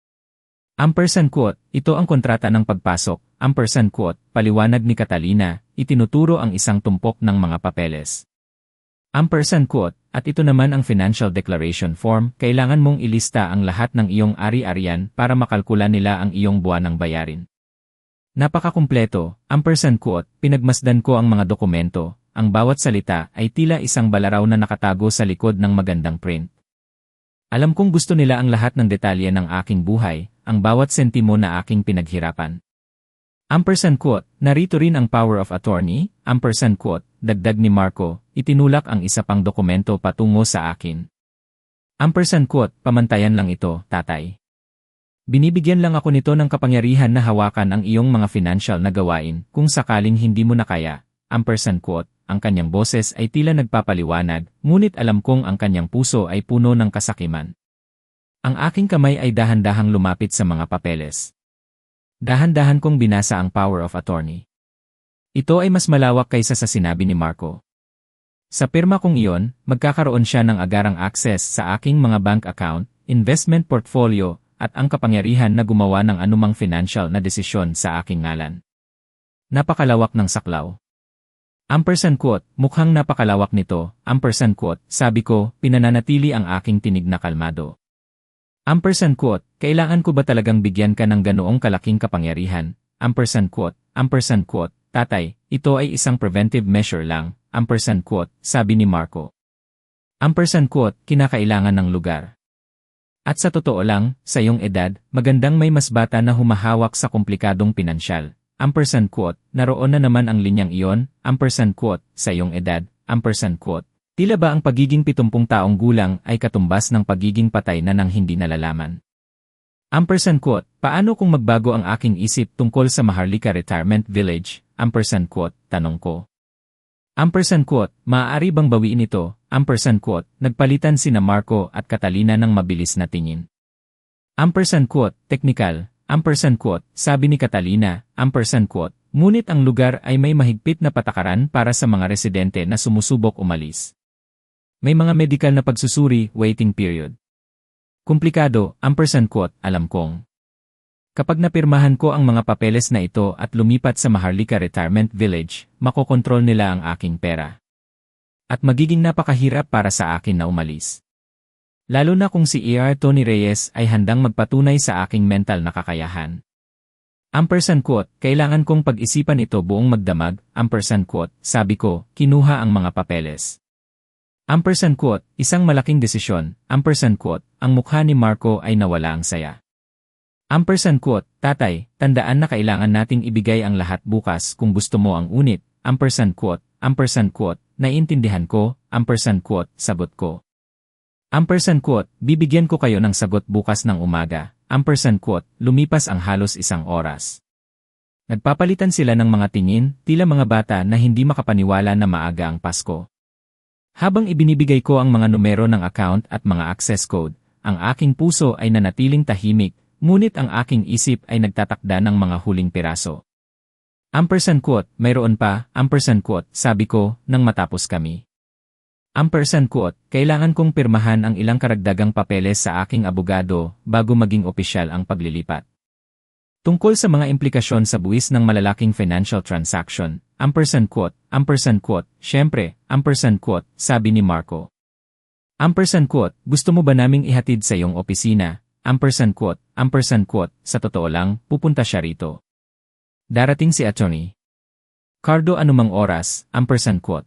Ampersand quote, ito ang kontrata ng pagpasok. Ampersand quote, paliwanag ni Catalina, itinuturo ang isang tumpok ng mga papeles. Ampersand quote, at ito naman ang financial declaration form, kailangan mong ilista ang lahat ng iyong ari-arian para makalkula nila ang iyong buwanang bayarin. Napakakumpleto. Ampersand quote, pinagmasdan ko ang mga dokumento, ang bawat salita ay tila isang balaraw na nakatago sa likod ng magandang print. Alam kong gusto nila ang lahat ng detalye ng aking buhay, ang bawat sentimo na aking pinaghirapan. Ampersand quote, narito rin ang power of attorney. Ampersand quote, dagdag ni Marco, itinulak ang isa pang dokumento patungo sa akin. Ampersand quote, pamantayan lang ito, tatay. Binibigyan lang ako nito ng kapangyarihan na hawakan ang iyong mga financial na gawain kung sakaling hindi mo na kaya. Ampersand quote, ang kanyang boses ay tila nagpapaliwanag, ngunit alam kong ang kanyang puso ay puno ng kasakiman. Ang aking kamay ay dahan-dahang lumapit sa mga papeles. Dahan-dahan kong binasa ang power of attorney. Ito ay mas malawak kaysa sa sinabi ni Marco. Sa pirma kong iyon, magkakaroon siya ng agarang access sa aking mga bank account, investment portfolio, at ang kapangyarihan na gumawa ng anumang financial na desisyon sa aking ngalan. Napakalawak ng saklaw. Ampersand quote, mukhang napakalawak nito. Ampersand quote, sabi ko, pinananatili ang aking tinig na kalmado. Ampersand quote, kailangan ko ba talagang bigyan ka ng ganoong kalaking kapangyarihan? Ampersand quote, tatay, ito ay isang preventive measure lang. Ampersand quote, sabi ni Marco. Ampersand quote, kinakailangan ng lugar. At sa totoo lang, sa iyong edad, magandang may mas bata na humahawak sa komplikadong pinansyal. Ampersand quote, naroon na naman ang linyang iyon. Ampersand quote, sa iyong edad. Ampersand quote, tila ba ang pagiging 70 taong gulang ay katumbas ng pagiging patay na nang hindi nalalaman? Ampersand quote, paano kung magbago ang aking isip tungkol sa Maharlika Retirement Village? Ampersand quote, tanong ko. Ampersand quote, maaari bang bawiin ito? Ampersand quote, nagpalitan sina Marco at Catalina ng mabilis na tingin. Ampersand quote, technical. Ampersand quote, sabi ni Catalina. Ampersand quote, ngunit ang lugar ay may mahigpit na patakaran para sa mga residente na sumusubok umalis. May mga medical na pagsusuri, waiting period. Komplikado. Ampersand quote, alam kong. Kapag napirmahan ko ang mga papeles na ito at lumipat sa Maharlika Retirement Village, makokontrol nila ang aking pera. At magiging napakahirap para sa akin na umalis. Lalo na kung si E.R. Tony Reyes ay handang magpatunay sa aking mental na kakayahan. Ampersand quote, kailangan kong pag-isipan ito buong magdamag. Ampersand quote, sabi ko, kinuha ang mga papeles. Ampersand quote, isang malaking desisyon. Ampersand quote, ang mukha ni Marco ay nawala ang saya. Ampersand quote, tatay, tandaan na kailangan nating ibigay ang lahat bukas kung gusto mo ang unit. Ampersand quote, naiintindihan ko. Ampersand quote, sagot ko. Ampersand quote, bibigyan ko kayo ng sagot bukas ng umaga. Ampersand quote, lumipas ang halos isang oras. Nagpapalitan sila ng mga tingin, tila mga bata na hindi makapaniwala na maaga ang Pasko. Habang ibinibigay ko ang mga numero ng account at mga access code, ang aking puso ay nanatiling tahimik, ngunit ang aking isip ay nagtatakda ng mga huling piraso. Ampersand quote, mayroon pa. Ampersand quote, sabi ko, nang matapos kami. Ampersand quote, kailangan kong pirmahan ang ilang karagdagang papeles sa aking abogado bago maging opisyal ang paglilipat. Tungkol sa mga implikasyon sa buwis ng malalaking financial transaction, quote, syempre, quote, sabi ni Marco. Quote, gusto mo ba naming ihatid sa iyong opisina? Quote, sa totoo lang, pupunta siya rito. Darating si Attorney Cardo anumang oras, quote.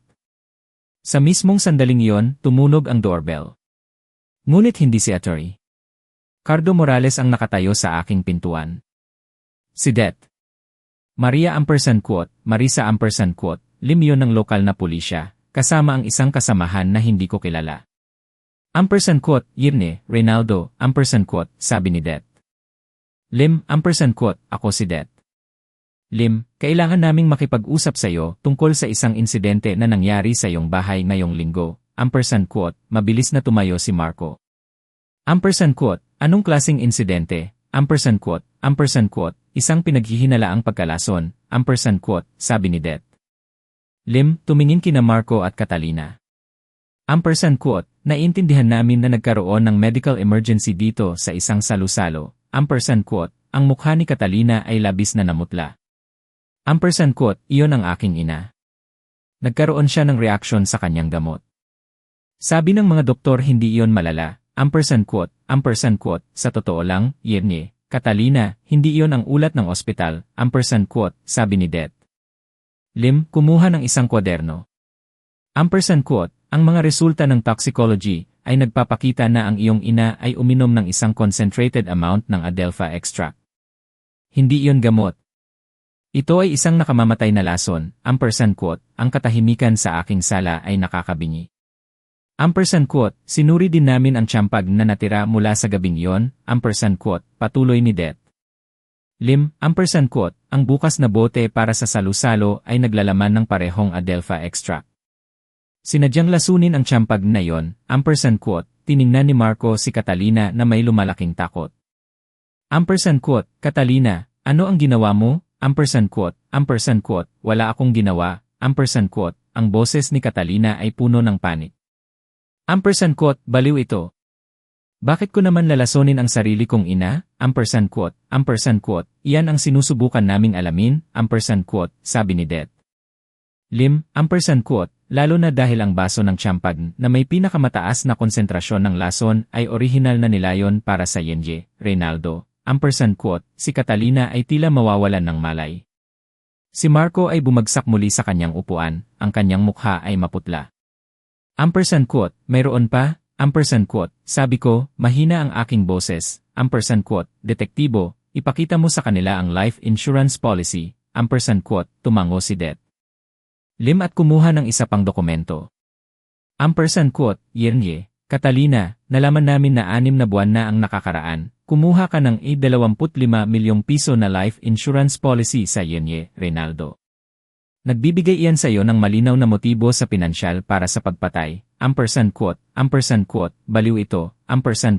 Sa mismong sandaling iyon, tumunog ang doorbell. Ngunit hindi si Attorney Cardo Morales ang nakatayo sa aking pintuan. Si Det. Maria quote, Marisa quote, Lim yun ng lokal na pulisya, kasama ang isang kasamahan na hindi ko kilala. Quote, Yirne, Reynaldo, quote, sabi ni Det. Lim, quote, ako si Det. Lim, kailangan naming makipag-usap sa iyo tungkol sa isang insidente na nangyari sa iyong bahay ngayong linggo. Quote, mabilis na tumayo si Marco. Quote, anong klaseng insidente? Quote, isang pinaghihinalaang pagkalason. Quote, sabi ni Det. Lim, tumingin kina Marco at Catalina. Quote, naiintindihan namin na nagkaroon ng medical emergency dito sa isang salusalo. Quote, ang mukha ni Catalina ay labis na namutla. Quote, iyon ang aking ina. Nagkaroon siya ng reaksyon sa kanyang gamot. Sabi ng mga doktor hindi iyon malala. Quote, sa totoo lang, Yirne, Catalina, hindi iyon ang ulat ng ospital. Quote, sabi ni Det. Lim, kumuha ng isang kwaderno. Quote, ang mga resulta ng toxicology ay nagpapakita na ang iyong ina ay uminom ng isang concentrated amount ng Adelpha extract. Hindi iyon gamot. Ito ay isang nakamamatay na lason. Quote, ang katahimikan sa aking sala ay nakakabingi. Quote, sinuri din namin ang tiyampag na natira mula sa gabing iyon. Quote, patuloy ni Det. Lim, quote, ang bukas na bote para sa salusalo ay naglalaman ng parehong Adelpha extract. Sinadyang lasunin ang tiyampag na iyon. Quote, tiningnan ni Marco si Catalina na may lumalaking takot. Quote, Catalina, ano ang ginawa mo? Quote, wala akong ginawa. Quote, ang boses ni Catalina ay puno ng panik. Quote, baliw ito. Bakit ko naman lalasonin ang sarili kong ina? Quote, iyan ang sinusubukan naming alamin. Quote, sabi ni Det. Lim, quote, lalo na dahil ang baso ng tiyampag na may pinakamataas na konsentrasyon ng lason ay orihinal na nilayon para sa Yenye, Reynaldo. Quote, si Catalina ay tila mawawalan ng malay. Si Marco ay bumagsak muli sa kanyang upuan, ang kanyang mukha ay maputla. Quote, mayroon pa? Quote, sabi ko, mahina ang aking boses. Quote, detektibo, ipakita mo sa kanila ang life insurance policy. Quote, tumango si Det. Lim at kumuha ng isa pang dokumento. Quote, Yirne, Catalina, nalaman namin na 6 na buwan na ang nakakaraan. Kumuha ka ng 25 milyong piso na life insurance policy sa Yenye, Reynaldo. Nagbibigay iyan sa iyo ng malinaw na motibo sa pinansyal para sa pagpatay. Quote, baliw ito.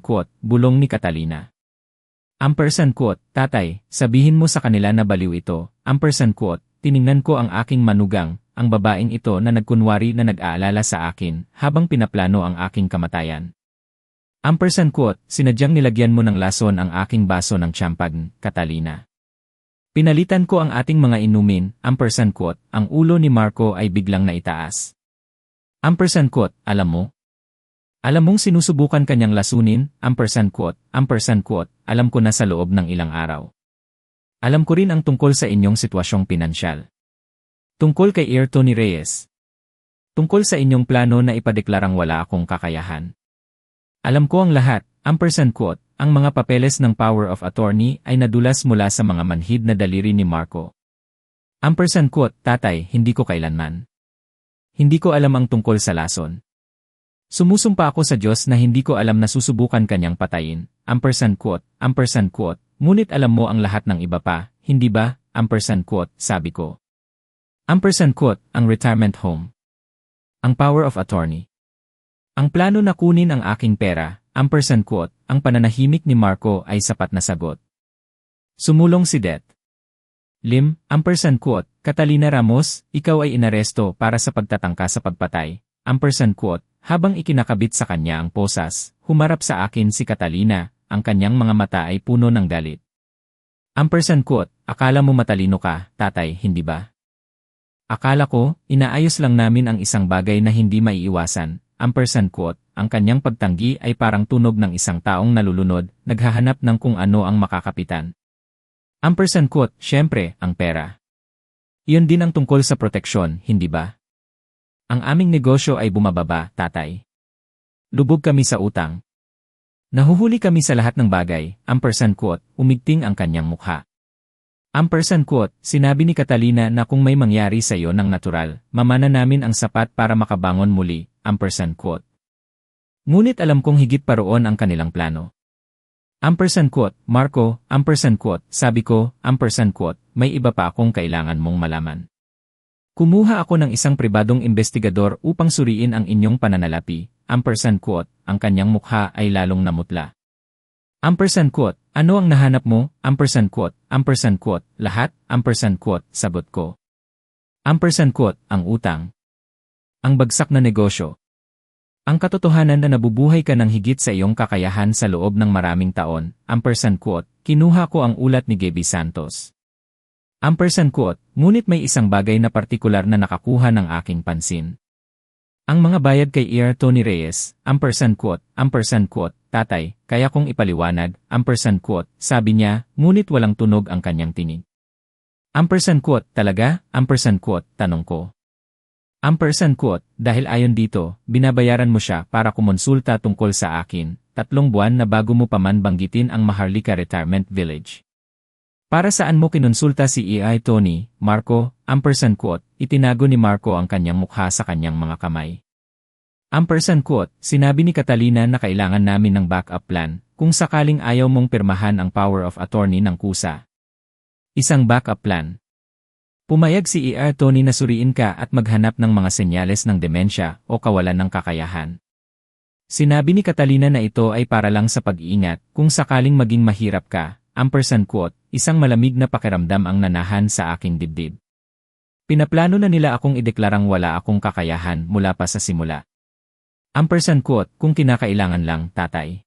Quote, bulong ni Catalina. Quote, tatay, sabihin mo sa kanila na baliw ito. Quote, tiningnan ko ang aking manugang, ang babaeng ito na nagkunwari na nag-aalala sa akin habang pinaplano ang aking kamatayan. Quote, sinadyang nilagyan mo ng lason ang aking baso ng tiyampag, Catalina. Pinalitan ko ang ating mga inumin. Quote, ang ulo ni Marco ay biglang naitaas. Quote, alam mo? Alam mong sinusubukan kanyang lasunin? Quote, alam ko na sa loob ng ilang araw. Alam ko rin ang tungkol sa inyong sitwasyong pinansyal. Tungkol kay Tony Reyes. Tungkol sa inyong plano na ipadeklarang wala akong kakayahan. Alam ko ang lahat. Quote, ang mga papeles ng power of attorney ay nadulas mula sa mga manhid na daliri ni Marco. Quote, tatay, hindi ko kailanman. Hindi ko alam ang tungkol sa lason. Sumusumpa ako sa Diyos na hindi ko alam na susubukan kanyang patayin. Quote, ngunit alam mo ang lahat ng iba pa, hindi ba? Quote, sabi ko. Quote, ang retirement home. Ang power of attorney. Ang plano na kunin ang aking pera. Quote, ang pananahimik ni Marco ay sapat na sagot. Sumulong si Det. Lim, quote, Catalina Ramos, ikaw ay inaresto para sa pagtatangka sa pagpatay. Quote, habang ikinakabit sa kanya ang posas, humarap sa akin si Catalina, ang kanyang mga mata ay puno ng galit. Ampersand quote, akala mo matalino ka, tatay, hindi ba? Akala ko, inaayos lang namin ang isang bagay na hindi maiiwasan. Ampersand quote, ang kanyang pagtanggi ay parang tunog ng isang taong nalulunod, naghahanap ng kung ano ang makakapitan. Ampersand quote, syempre, ang pera. Iyon din ang tungkol sa proteksyon, hindi ba? Ang aming negosyo ay bumababa, tatay. Lubog kami sa utang. Nahuhuli kami sa lahat ng bagay, ampersand quote, umigting ang kanyang mukha. Ampersand quote, sinabi ni Catalina na kung may mangyari sa iyo ng natural, mamana namin ang sapat para makabangon muli, ampersand quote. Ngunit alam kong higit pa roon ang kanilang plano. Ampersand quote, Marco, ampersand quote, sabi ko, ampersand quote, may iba pa akong kailangan mong malaman. Kumuha ako ng isang pribadong investigador upang suriin ang inyong pananalapi, ampersand quote, ang kanyang mukha ay lalong namutla. Ampersand quote, ano ang nahanap mo, ampersand quote, lahat, ampersand quote, sagot ko. Ampersand quote, ang utang. Ang bagsak na negosyo. Ang katotohanan na nabubuhay ka ng higit sa iyong kakayahan sa loob ng maraming taon, ampersand quote, kinuha ko ang ulat ni Gabby Santos. Ampersand quote, ngunit may isang bagay na partikular na nakakuha ng aking pansin. Ang mga bayad kay Ear Tony Reyes, ampersand quote, tatay, kaya kong ipaliwanag, ampersand quote, sabi niya, ngunit walang tunog ang kanyang tinig. Ampersand quote, talaga, ampersand quote, tanong ko. Ampersand quote, dahil ayon dito, binabayaran mo siya para kumonsulta tungkol sa akin, 3 buwan na bago mo pa man banggitin ang Maharlika Retirement Village. Para saan mo kinonsulta si E.I. Tony, Marco, ampersand quote, itinago ni Marco ang kanyang mukha sa kanyang mga kamay. Ampersand quote, sinabi ni Catalina na kailangan namin ng backup plan, kung sakaling ayaw mong pirmahan ang power of attorney ng kusa. Isang backup plan. Pumayag si E.R. Tony na suriin ka at maghanap ng mga senyales ng demensya o kawalan ng kakayahan. Sinabi ni Catalina na ito ay para lang sa pag-iingat kung sakaling maging mahirap ka, ampersand quote, isang malamig na pakiramdam ang nanahan sa aking dibdib. Pinaplano na nila akong ideklarang wala akong kakayahan mula pa sa simula. Ampersand quote, kung kinakailangan lang, tatay.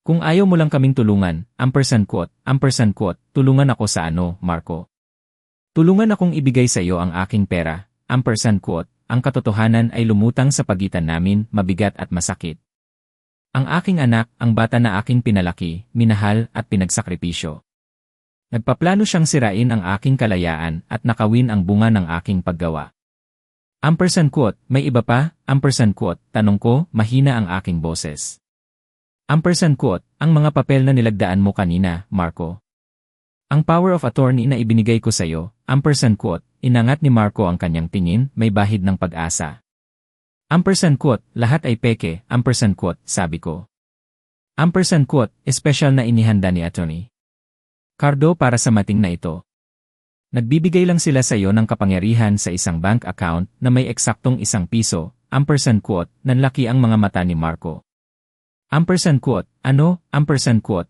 Kung ayaw mo lang kaming tulungan, ampersand quote, tulungan ako sa ano, Marco. Tulungan akong ibigay sa iyo ang aking pera, ampersand quote, ang katotohanan ay lumutang sa pagitan namin, mabigat at masakit. Ang aking anak, ang bata na aking pinalaki, minahal at pinagsakripisyo. Nagpaplano siyang sirain ang aking kalayaan at nakawin ang bunga ng aking paggawa. Ampersand quote, may iba pa, ampersand quote, tanong ko, mahina ang aking boses. Ampersand quote, ang mga papel na nilagdaan mo kanina, Marco. Ang power of attorney na ibinigay ko sa iyo, ampersand quote, inangat ni Marco ang kanyang tingin, may bahid ng pag-asa. Ampersand quote, lahat ay peke, ampersand quote, sabi ko. Ampersand quote, espesyal na inihanda ni attorney Cardo para sa mating na ito. Nagbibigay lang sila sa iyo ng kapangyarihan sa isang bank account na may eksaktong ₱1, ampersand quote, nanlaki ang mga mata ni Marco. Ampersand quote, ano, ampersand quote,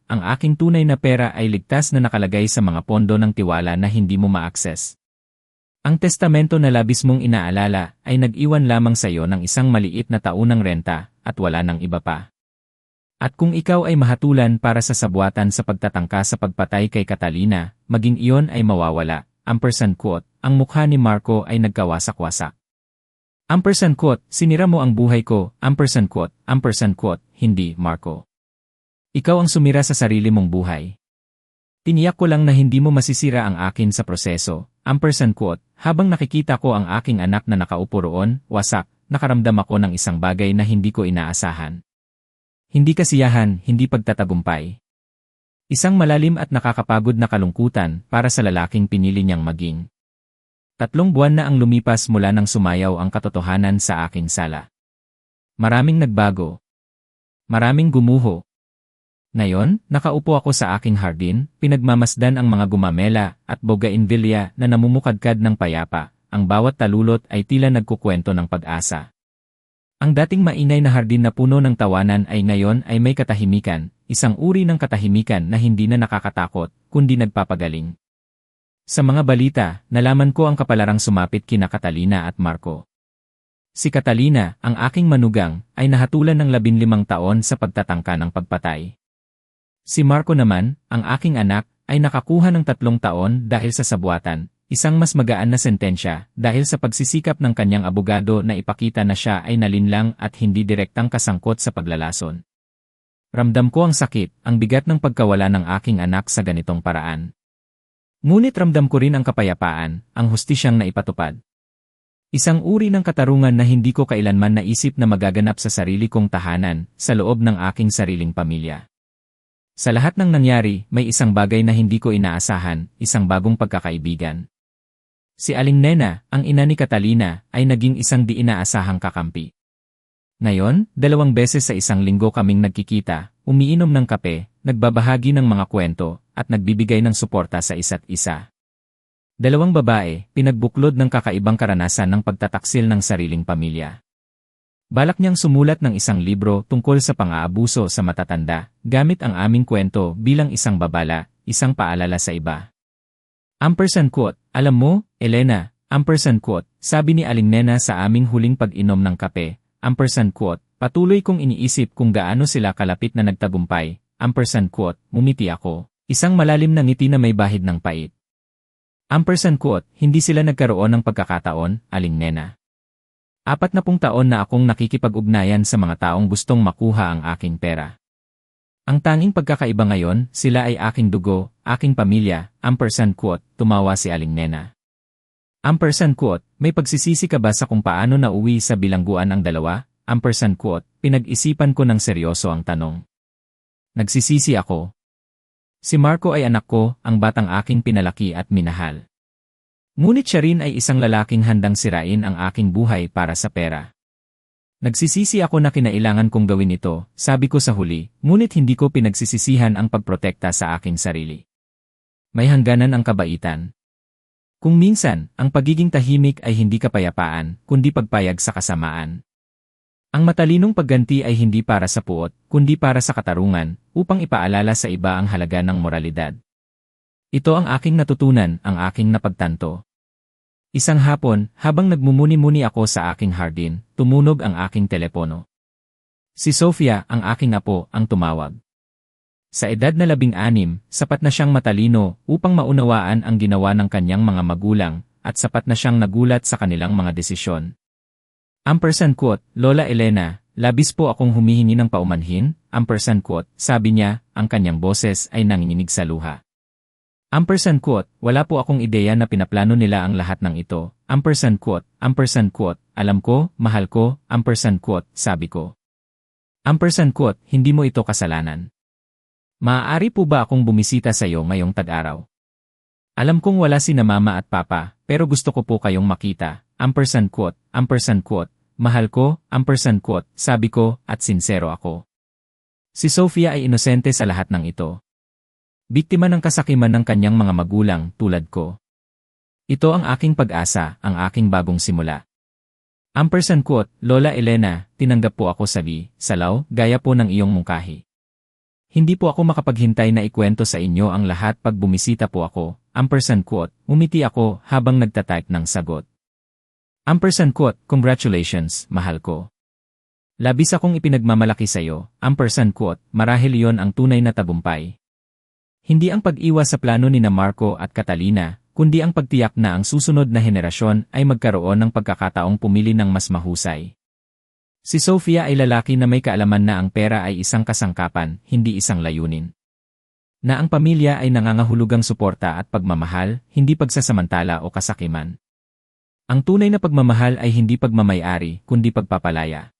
ang aking tunay na pera ay ligtas na nakalagay sa mga pondo ng tiwala na hindi mo ma-access. Ang testamento na labis mong inaalala ay nag-iwan lamang sa iyo ng isang maliit na taunang renta at wala ng iba pa. At kung ikaw ay mahatulan para sa sabwatan sa pagtatangka sa pagpatay kay Catalina, maging iyon ay mawawala, ampersand quote, ang mukha ni Marco ay nagkawasak-wasak. Ampersand quote, sinira mo ang buhay ko, ampersand quote, hindi, Marco. Ikaw ang sumira sa sarili mong buhay. Tiniyak ko lang na hindi mo masisira ang akin sa proseso, ampersand quote, habang nakikita ko ang aking anak na nakaupo roon, wasak, nakaramdam ako ng isang bagay na hindi ko inaasahan. Hindi kasiyahan, hindi pagtatagumpay. Isang malalim at nakakapagod na kalungkutan para sa lalaking pinili niyang maging. 3 buwan na ang lumipas mula nang sumayaw ang katotohanan sa aking sala. Maraming nagbago. Maraming gumuho. Ngayon, nakaupo ako sa aking hardin, pinagmamasdan ang mga gumamela at bougainvillea na namumukadkad ng payapa, ang bawat talulot ay tila nagkukwento ng pag-asa. Ang dating mainay na hardin na puno ng tawanan ay ngayon ay may katahimikan, isang uri ng katahimikan na hindi na nakakatakot, kundi nagpapagaling. Sa mga balita, nalaman ko ang kapalarang sumapit kina Catalina at Marco. Si Catalina, ang aking manugang, ay nahatulan ng 15 taon sa pagtatangka ng pagpatay. Si Marco naman, ang aking anak, ay nakakuha ng 3 taon dahil sa sabuatan, isang mas magaan na sentensya dahil sa pagsisikap ng kanyang abogado na ipakita na siya ay nalinlang at hindi direktang kasangkot sa paglalason. Ramdam ko ang sakit, ang bigat ng pagkawala ng aking anak sa ganitong paraan. Ngunit ramdam ko rin ang kapayapaan, ang hustisyang naipatupad. Isang uri ng katarungan na hindi ko kailanman naisip na magaganap sa sarili kong tahanan, sa loob ng aking sariling pamilya. Sa lahat ng nangyari, may isang bagay na hindi ko inaasahan, isang bagong pagkakaibigan. Si Aling Nena, ang ina ni Catalina, ay naging isang di inaasahang kakampi. Ngayon, 2 beses sa isang linggo kaming nagkikita, umiinom ng kape, nagbabahagi ng mga kwento, at nagbibigay ng suporta sa isa't isa. 2 babae, pinagbuklod ng kakaibang karanasan ng pagtataksil ng sariling pamilya. Balak niyang sumulat ng isang libro tungkol sa pang-aabuso sa matatanda, gamit ang aming kwento bilang isang babala, isang paalala sa iba. Quote, alam mo, Elena, quote, sabi ni Aling Nena sa aming huling pag-inom ng kape, quote, patuloy kong iniisip kung gaano sila kalapit na nagtagumpay, quote, mumiti ako, isang malalim na ngiti na may bahid ng pait. Quote, hindi sila nagkaroon ng pagkakataon, Aling Nena. 40 taon na akong nakikipag-ugnayan sa mga taong gustong makuha ang aking pera. Ang tanging pagkakaiba ngayon, sila ay aking dugo, aking pamilya, quote, tumawa si Aling Nena. Quote, may pagsisisi ka ba sa kung paano nauwi sa bilangguan ang dalawa? Quote, pinag-isipan ko ng seryoso ang tanong. Nagsisisi ako. Si Marco ay anak ko, ang batang aking pinalaki at minahal. Ngunit siya rin ay isang lalaking handang sirain ang aking buhay para sa pera. Nagsisisi ako na kinailangan kong gawin ito, sabi ko sa huli, ngunit hindi ko pinagsisisihan ang pagprotekta sa aking sarili. May hangganan ang kabaitan. Kung minsan, ang pagiging tahimik ay hindi kapayapaan, kundi pagpayag sa kasamaan. Ang matalinong pagganti ay hindi para sa puot, kundi para sa katarungan, upang ipaalala sa iba ang halaga ng moralidad. Ito ang aking natutunan, ang aking napagtanto. Isang hapon, habang nagmumuni-muni ako sa aking hardin, tumunog ang aking telepono. Si Sofia, ang aking apo, ang tumawag. Sa edad na 16, sapat na siyang matalino upang maunawaan ang ginawa ng kanyang mga magulang, at sapat na siyang nagulat sa kanilang mga desisyon. Quote, Lola Elena, labis po akong humihingi ng paumanhin, quote, sabi niya, ang kanyang boses ay nanginginig sa luha. Quote, wala po akong ideya na pinaplano nila ang lahat ng ito, quote, alam ko, mahal ko, quote, sabi ko. Quote, hindi mo ito kasalanan. Maaari po ba akong bumisita sa iyo ngayong tag-araw? Alam kong wala sina mama at papa, pero gusto ko po kayong makita, quote, mahal ko, quote, sabi ko, at sinsero ako. Si Sofia ay inosente sa lahat ng ito. Biktima ng kasakiman ng kanyang mga magulang tulad ko. Ito ang aking pag-asa, ang aking bagong simula. Quote, Lola Elena, tinanggap po ako salaw, gaya po ng iyong mungkahi. Hindi po ako makapaghintay na ikwento sa inyo ang lahat pag bumisita po ako, quote, umiti ako habang nagtatype ng sagot. Quote, congratulations, mahal ko. Labis akong ipinagmamalaki sa iyo, quote, marahil iyon ang tunay na tagumpay. Hindi ang pag-iwas sa plano ni Marco at Catalina, kundi ang pagtiyak na ang susunod na henerasyon ay magkaroon ng pagkakataong pumili ng mas mahusay. Si Sofia ay lalaki na may kaalaman na ang pera ay isang kasangkapan, hindi isang layunin. Na ang pamilya ay nangangahulugang suporta at pagmamahal, hindi pagsasamantala o kasakiman. Ang tunay na pagmamahal ay hindi pagmamayari, kundi pagpapalaya.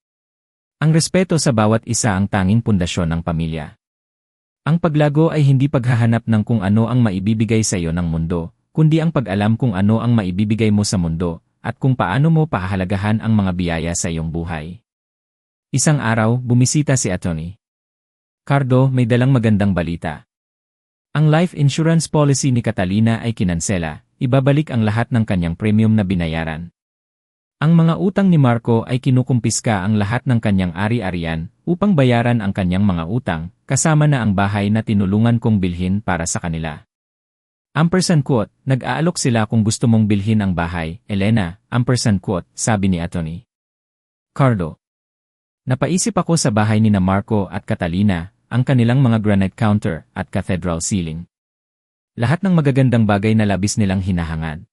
Ang respeto sa bawat isa ang tanging pundasyon ng pamilya. Ang paglago ay hindi paghahanap ng kung ano ang maibibigay sa iyo ng mundo, kundi ang pag-alam kung ano ang maibibigay mo sa mundo, at kung paano mo pahahalagahan ang mga biyaya sa iyong buhay. Isang araw, bumisita si Atty. Cardo, may dalang magandang balita. Ang life insurance policy ni Catalina ay kinansela, ibabalik ang lahat ng kanyang premium na binayaran. Ang mga utang ni Marco ay kinukumpiska ang lahat ng kanyang ari-arian upang bayaran ang kanyang mga utang, kasama na ang bahay na tinulungan kong bilhin para sa kanila. Quote, nag-aalok sila kung gusto mong bilhin ang bahay, Elena, quote, sabi ni Atty. Cardo. Napaisip ako sa bahay ni Marco at Catalina, ang kanilang mga granite counter at cathedral ceiling. Lahat ng magagandang bagay na labis nilang hinahangad.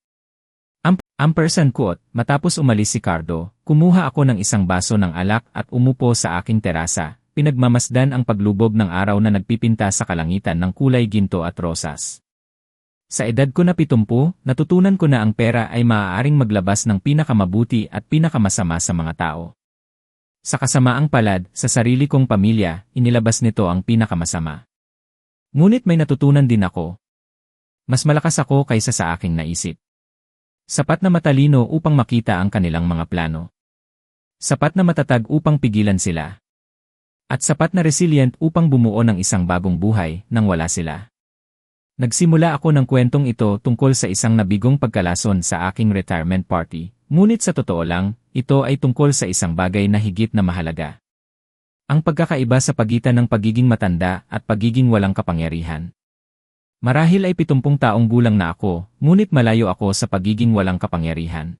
Ampersan quote, matapos umalis si Cardo, kumuha ako ng isang baso ng alak at umupo sa aking terasa, pinagmamasdan ang paglubog ng araw na nagpipinta sa kalangitan ng kulay ginto at rosas. Sa edad ko na 70, natutunan ko na ang pera ay maaaring maglabas ng pinakamabuti at pinakamasama sa mga tao. Sa kasamaang palad, sa sarili kong pamilya, inilabas nito ang pinakamasama. Ngunit may natutunan din ako. Mas malakas ako kaysa sa aking naisip. Sapat na matalino upang makita ang kanilang mga plano. Sapat na matatag upang pigilan sila. At sapat na resilient upang bumuo ng isang bagong buhay nang wala sila. Nagsimula ako ng kwentong ito tungkol sa isang nabigong pagkalason sa aking retirement party, ngunit sa totoo lang, ito ay tungkol sa isang bagay na higit na mahalaga. Ang pagkakaiba sa pagitan ng pagiging matanda at pagiging walang kapangyarihan. Marahil ay 70 taong gulang na ako, ngunit malayo ako sa pagiging walang kapangyarihan.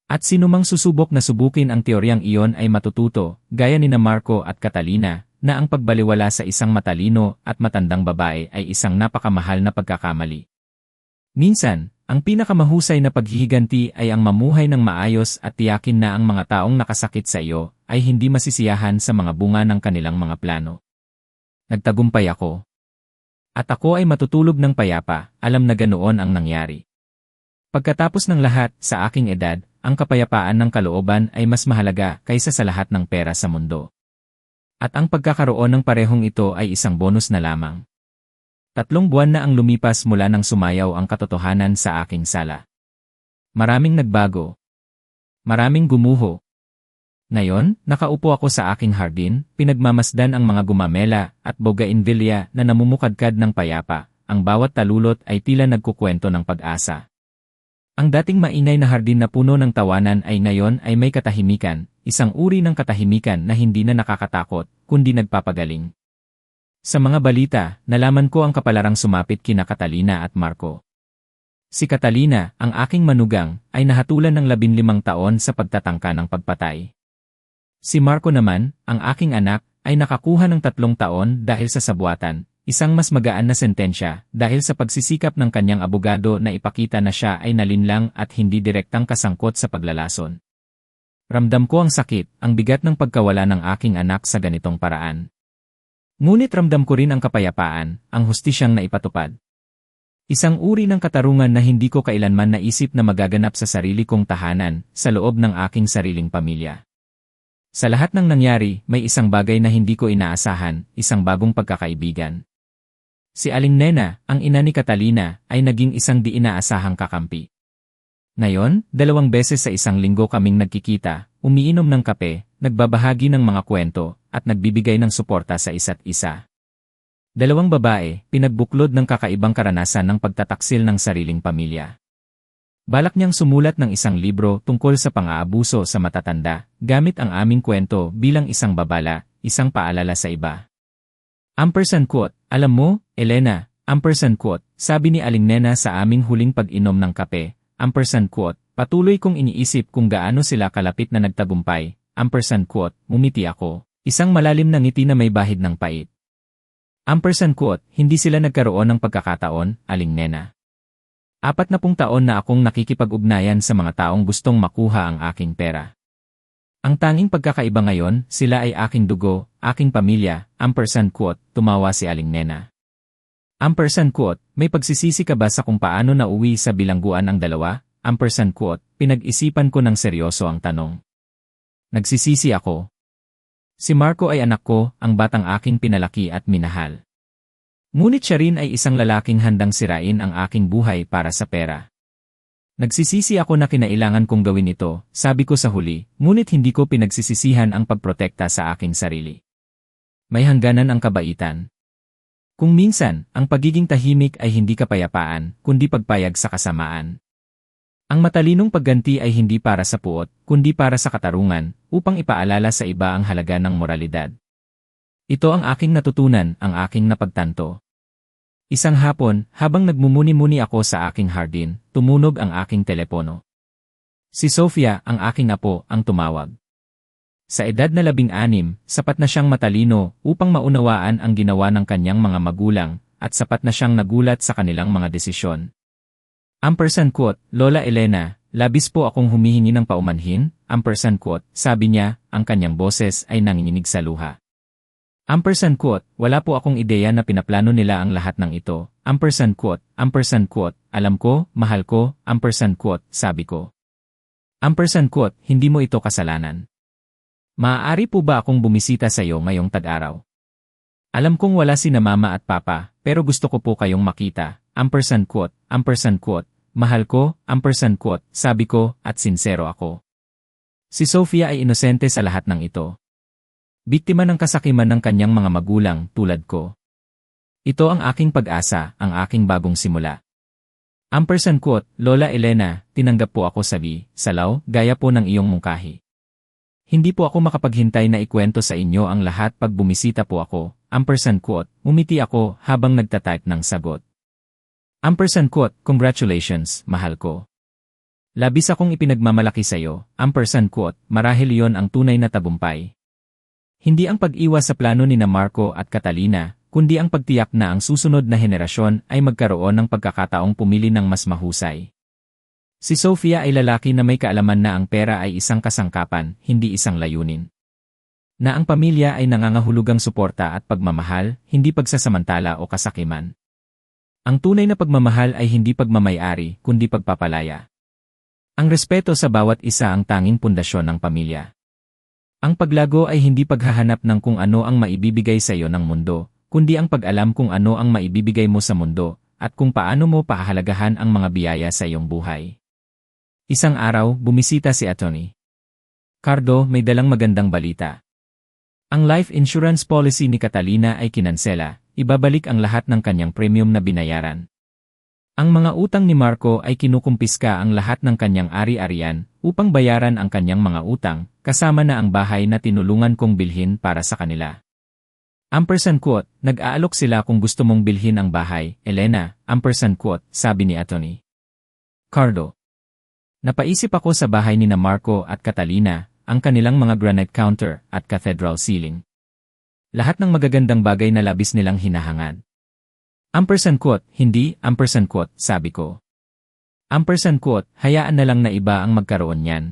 At sinumang susubok na subukin ang teoryang iyon ay matututo, gaya ni Marco at Catalina, na ang pagbaliwala sa isang matalino at matandang babae ay isang napakamahal na pagkakamali. Minsan, ang pinakamahusay na paghihiganti ay ang mamuhay ng maayos at tiyakin na ang mga taong nakasakit sa iyo ay hindi masisiyahan sa mga bunga ng kanilang mga plano. Nagtagumpay ako. At ako ay matutulog ng payapa, alam na ganoon ang nangyari. Pagkatapos ng lahat, sa aking edad, ang kapayapaan ng kalooban ay mas mahalaga kaysa sa lahat ng pera sa mundo. At ang pagkakaroon ng parehong ito ay isang bonus na lamang. 3 buwan na ang lumipas mula nang sumayaw ang katotohanan sa aking sala. Maraming nagbago. Maraming gumuho. Ngayon, nakaupo ako sa aking hardin, pinagmamasdan ang mga gumamela at bougainvillea na namumukadkad ng payapa, ang bawat talulot ay tila nagkukwento ng pag-asa. Ang dating mainay na hardin na puno ng tawanan ay ngayon ay may katahimikan, isang uri ng katahimikan na hindi na nakakatakot, kundi nagpapagaling. Sa mga balita, nalaman ko ang kapalarang sumapit kina Catalina at Marco. Si Catalina, ang aking manugang, ay nahatulan ng 15 taon sa pagtatangka ng pagpatay. Si Marco naman, ang aking anak, ay nakakuha ng 3 taon dahil sa sabuatan, isang mas magaan na sentensya dahil sa pagsisikap ng kanyang abogado na ipakita na siya ay nalinlang at hindi direktang kasangkot sa paglalason. Ramdam ko ang sakit, ang bigat ng pagkawala ng aking anak sa ganitong paraan. Ngunit ramdam ko rin ang kapayapaan, ang hustisyang naipatupad. Isang uri ng katarungan na hindi ko kailanman naisip na magaganap sa sarili kong tahanan, sa loob ng aking sariling pamilya. Sa lahat ng nangyari, may isang bagay na hindi ko inaasahan, isang bagong pagkakaibigan. Si Aling Nena, ang ina ni Catalina, ay naging isang di inaasahang kakampi. Ngayon, 2 beses sa isang linggo kaming nagkikita, umiinom ng kape, nagbabahagi ng mga kwento, at nagbibigay ng suporta sa isa't isa. 2 babae, pinagbuklod ng kakaibang karanasan ng pagtataksil ng sariling pamilya. Balak niyang sumulat ng isang libro tungkol sa pang-aabuso sa matatanda, gamit ang aming kwento bilang isang babala, isang paalala sa iba. Ampersand quote, alam mo, Elena, ampersand quote, sabi ni Aling Nena sa aming huling pag-inom ng kape, ampersand quote, patuloy kong iniisip kung gaano sila kalapit na nagtagumpay, ampersand quote, ngumiti ako, isang malalim na ngiti na may bahid ng pait. Ampersand quote, hindi sila nagkaroon ng pagkakataon, Aling Nena. 40 taon na akong nakikipag-ugnayan sa mga taong gustong makuha ang aking pera. Ang tanging pagkakaiba ngayon, sila ay aking dugo, aking pamilya, ampersand quote, tumawa si Aling Nena. Ampersand quote, may pagsisisi ka ba sa kung paano nauwi sa bilangguan ang dalawa? Ampersand quote, pinag-isipan ko ng seryoso ang tanong. Nagsisisi ako. Si Marco ay anak ko, ang batang aking pinalaki at minahal. Ngunit siya rin ay isang lalaking handang sirain ang aking buhay para sa pera. Nagsisisi ako na kinailangan kong gawin ito, sabi ko sa huli, ngunit hindi ko pinagsisisihan ang pagprotekta sa aking sarili. May hangganan ang kabaitan. Kung minsan, ang pagiging tahimik ay hindi kapayapaan, kundi pagpayag sa kasamaan. Ang matalinong pagganti ay hindi para sa puot, kundi para sa katarungan, upang ipaalala sa iba ang halaga ng moralidad. Ito ang aking natutunan, ang aking napagtanto. Isang hapon, habang nagmumuni-muni ako sa aking hardin, tumunog ang aking telepono. Si Sofia, ang aking apo, ang tumawag. Sa edad na 16, sapat na siyang matalino upang maunawaan ang ginawa ng kanyang mga magulang at sapat na siyang nagulat sa kanilang mga desisyon. Quote, Lola Elena, labis po akong humihingi ng paumanhin, quote, sabi niya, ang kanyang boses ay nanginginig sa luha. Quote, wala po akong ideya na pinaplano nila ang lahat ng ito, quote, alam ko, mahal ko, quote, sabi ko. Quote, hindi mo ito kasalanan. Maaari po ba akong bumisita sa iyo ngayong tag-araw? Alam kong wala si na mama at papa, pero gusto ko po kayong makita, quote, mahal ko, quote, sabi ko, at sinsero ako. Si Sofia ay inosente sa lahat ng ito. Biktima ng kasakiman ng kanyang mga magulang tulad ko. Ito ang aking pag-asa, ang aking bagong simula. Quote, Lola Elena, tinanggap po ako salaw, gaya po ng iyong mungkahi. Hindi po ako makapaghintay na ikwento sa inyo ang lahat pag bumisita po ako, quote, umiti ako habang nagtatype ng sagot. Quote, congratulations, mahal ko. Labis akong ipinagmamalaki sa iyo, quote, marahil iyon ang tunay na tagumpay. Hindi ang pag-iwas sa plano ni na Marco at Catalina, kundi ang pagtiyak na ang susunod na henerasyon ay magkaroon ng pagkakataong pumili ng mas mahusay. Si Sofia ay lalaki na may kaalaman na ang pera ay isang kasangkapan, hindi isang layunin. Na ang pamilya ay nangangahulugang suporta at pagmamahal, hindi pagsasamantala o kasakiman. Ang tunay na pagmamahal ay hindi pagmamayari, kundi pagpapalaya. Ang respeto sa bawat isa ang tanging pundasyon ng pamilya. Ang paglago ay hindi paghahanap ng kung ano ang maibibigay sa iyo ng mundo, kundi ang pag-alam kung ano ang maibibigay mo sa mundo, at kung paano mo pahahalagahan ang mga biyaya sa iyong buhay. Isang araw, bumisita si Atty. Cardo, may dalang magandang balita. Ang life insurance policy ni Catalina ay kinansela, ibabalik ang lahat ng kanyang premium na binayaran. Ang mga utang ni Marco ay kinukumpiska ang lahat ng kanyang ari-arian upang bayaran ang kanyang mga utang, kasama na ang bahay na tinulungan kong bilhin para sa kanila. Quote, nag-aalok sila kung gusto mong bilhin ang bahay, Elena, quote, sabi ni Atty. Cardo. Napaisip ako sa bahay ni na Marco at Catalina, ang kanilang mga granite counter at cathedral ceiling. Lahat ng magagandang bagay na labis nilang hinahangad. Quote, hindi, quote, sabi ko. Quote, hayaan na lang na iba ang magkaroon niyan.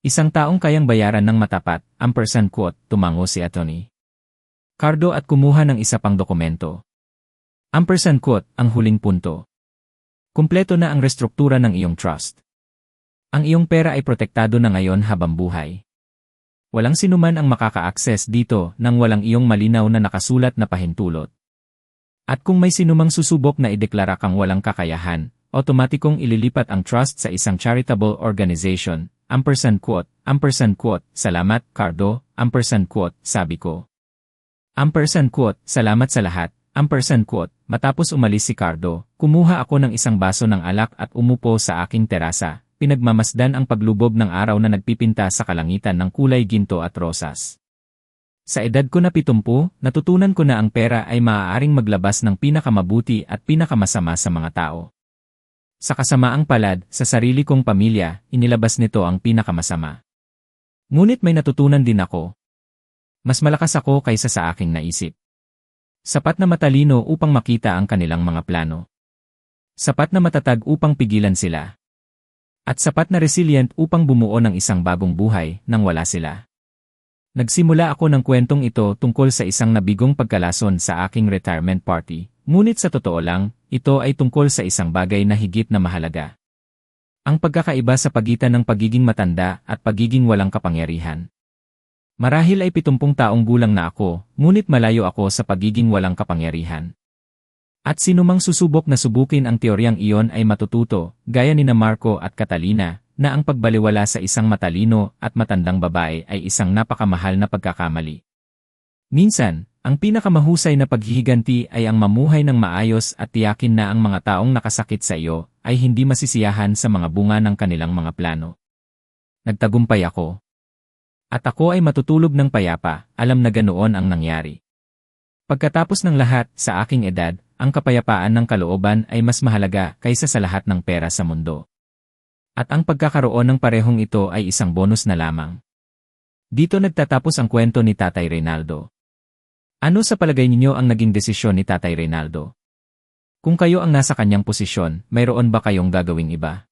Isang taong kayang bayaran ng matapat, quote, tumango si Atty. Cardo at kumuha ng isa pang dokumento. Quote, ang huling punto. Kumpleto na ang restruktura ng iyong trust. Ang iyong pera ay protektado na ngayon habang buhay. Walang sinuman ang makaka-access dito nang walang iyong malinaw na nakasulat na pahintulot. At kung may sinumang susubok na ideklara kang walang kakayahan, otomatikong ililipat ang trust sa isang charitable organization, quote, salamat, Cardo, quote, sabi ko. Quote, salamat sa lahat, quote, matapos umalis si Cardo, kumuha ako ng isang baso ng alak at umupo sa aking terasa. Pinagmamasdan ang paglubob ng araw na nagpipinta sa kalangitan ng kulay ginto at rosas. Sa edad ko na 70, natutunan ko na ang pera ay maaaring maglabas ng pinakamabuti at pinakamasama sa mga tao. Sa kasamaang palad, sa sarili kong pamilya, inilabas nito ang pinakamasama. Ngunit may natutunan din ako. Mas malakas ako kaysa sa aking naisip. Sapat na matalino upang makita ang kanilang mga plano. Sapat na matatag upang pigilan sila. At sapat na resilient upang bumuo ng isang bagong buhay nang wala sila. Nagsimula ako ng kwentong ito tungkol sa isang nabigong pagkalason sa aking retirement party, ngunit sa totoo lang, ito ay tungkol sa isang bagay na higit na mahalaga. Ang pagkakaiba sa pagitan ng pagiging matanda at pagiging walang kapangyarihan. Marahil ay 70 taong gulang na ako, ngunit malayo ako sa pagiging walang kapangyarihan. At sinumang susubok na subukin ang teoryang iyon ay matututo, gaya ni na Marco at Catalina, na ang pagbaliwala sa isang matalino at matandang babae ay isang napakamahal na pagkakamali. Minsan, ang pinakamahusay na paghihiganti ay ang mamuhay ng maayos at tiyakin na ang mga taong nakasakit sa iyo ay hindi masisiyahan sa mga bunga ng kanilang mga plano. Nagtagumpay ako. At ako ay matutulog ng payapa, alam na ganoon ang nangyari. Pagkatapos ng lahat, sa aking edad, ang kapayapaan ng kalooban ay mas mahalaga kaysa sa lahat ng pera sa mundo. At ang pagkakaroon ng parehong ito ay isang bonus na lamang. Dito nagtatapos ang kwento ni Tatay Reynaldo. Ano sa palagay ninyo ang naging desisyon ni Tatay Reynaldo? Kung kayo ang nasa kanyang posisyon, mayroon ba kayong gagawing iba?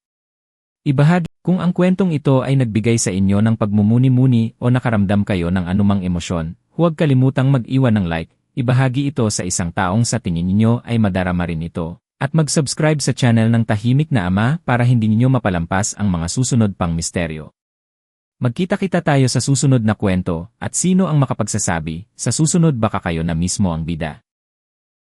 Ibahagi kung ang kwentong ito ay nagbigay sa inyo ng pagmumuni-muni o nakaramdam kayo ng anumang emosyon, huwag kalimutang mag-iwan ng like, ibahagi ito sa isang taong sa tingin ninyo ay madarama rin ito, at mag-subscribe sa channel ng Tahimik na Ama para hindi ninyo mapalampas ang mga susunod pang misteryo. Magkita-kita tayo sa susunod na kwento, at sino ang makapagsasabi, sa susunod baka kayo na mismo ang bida.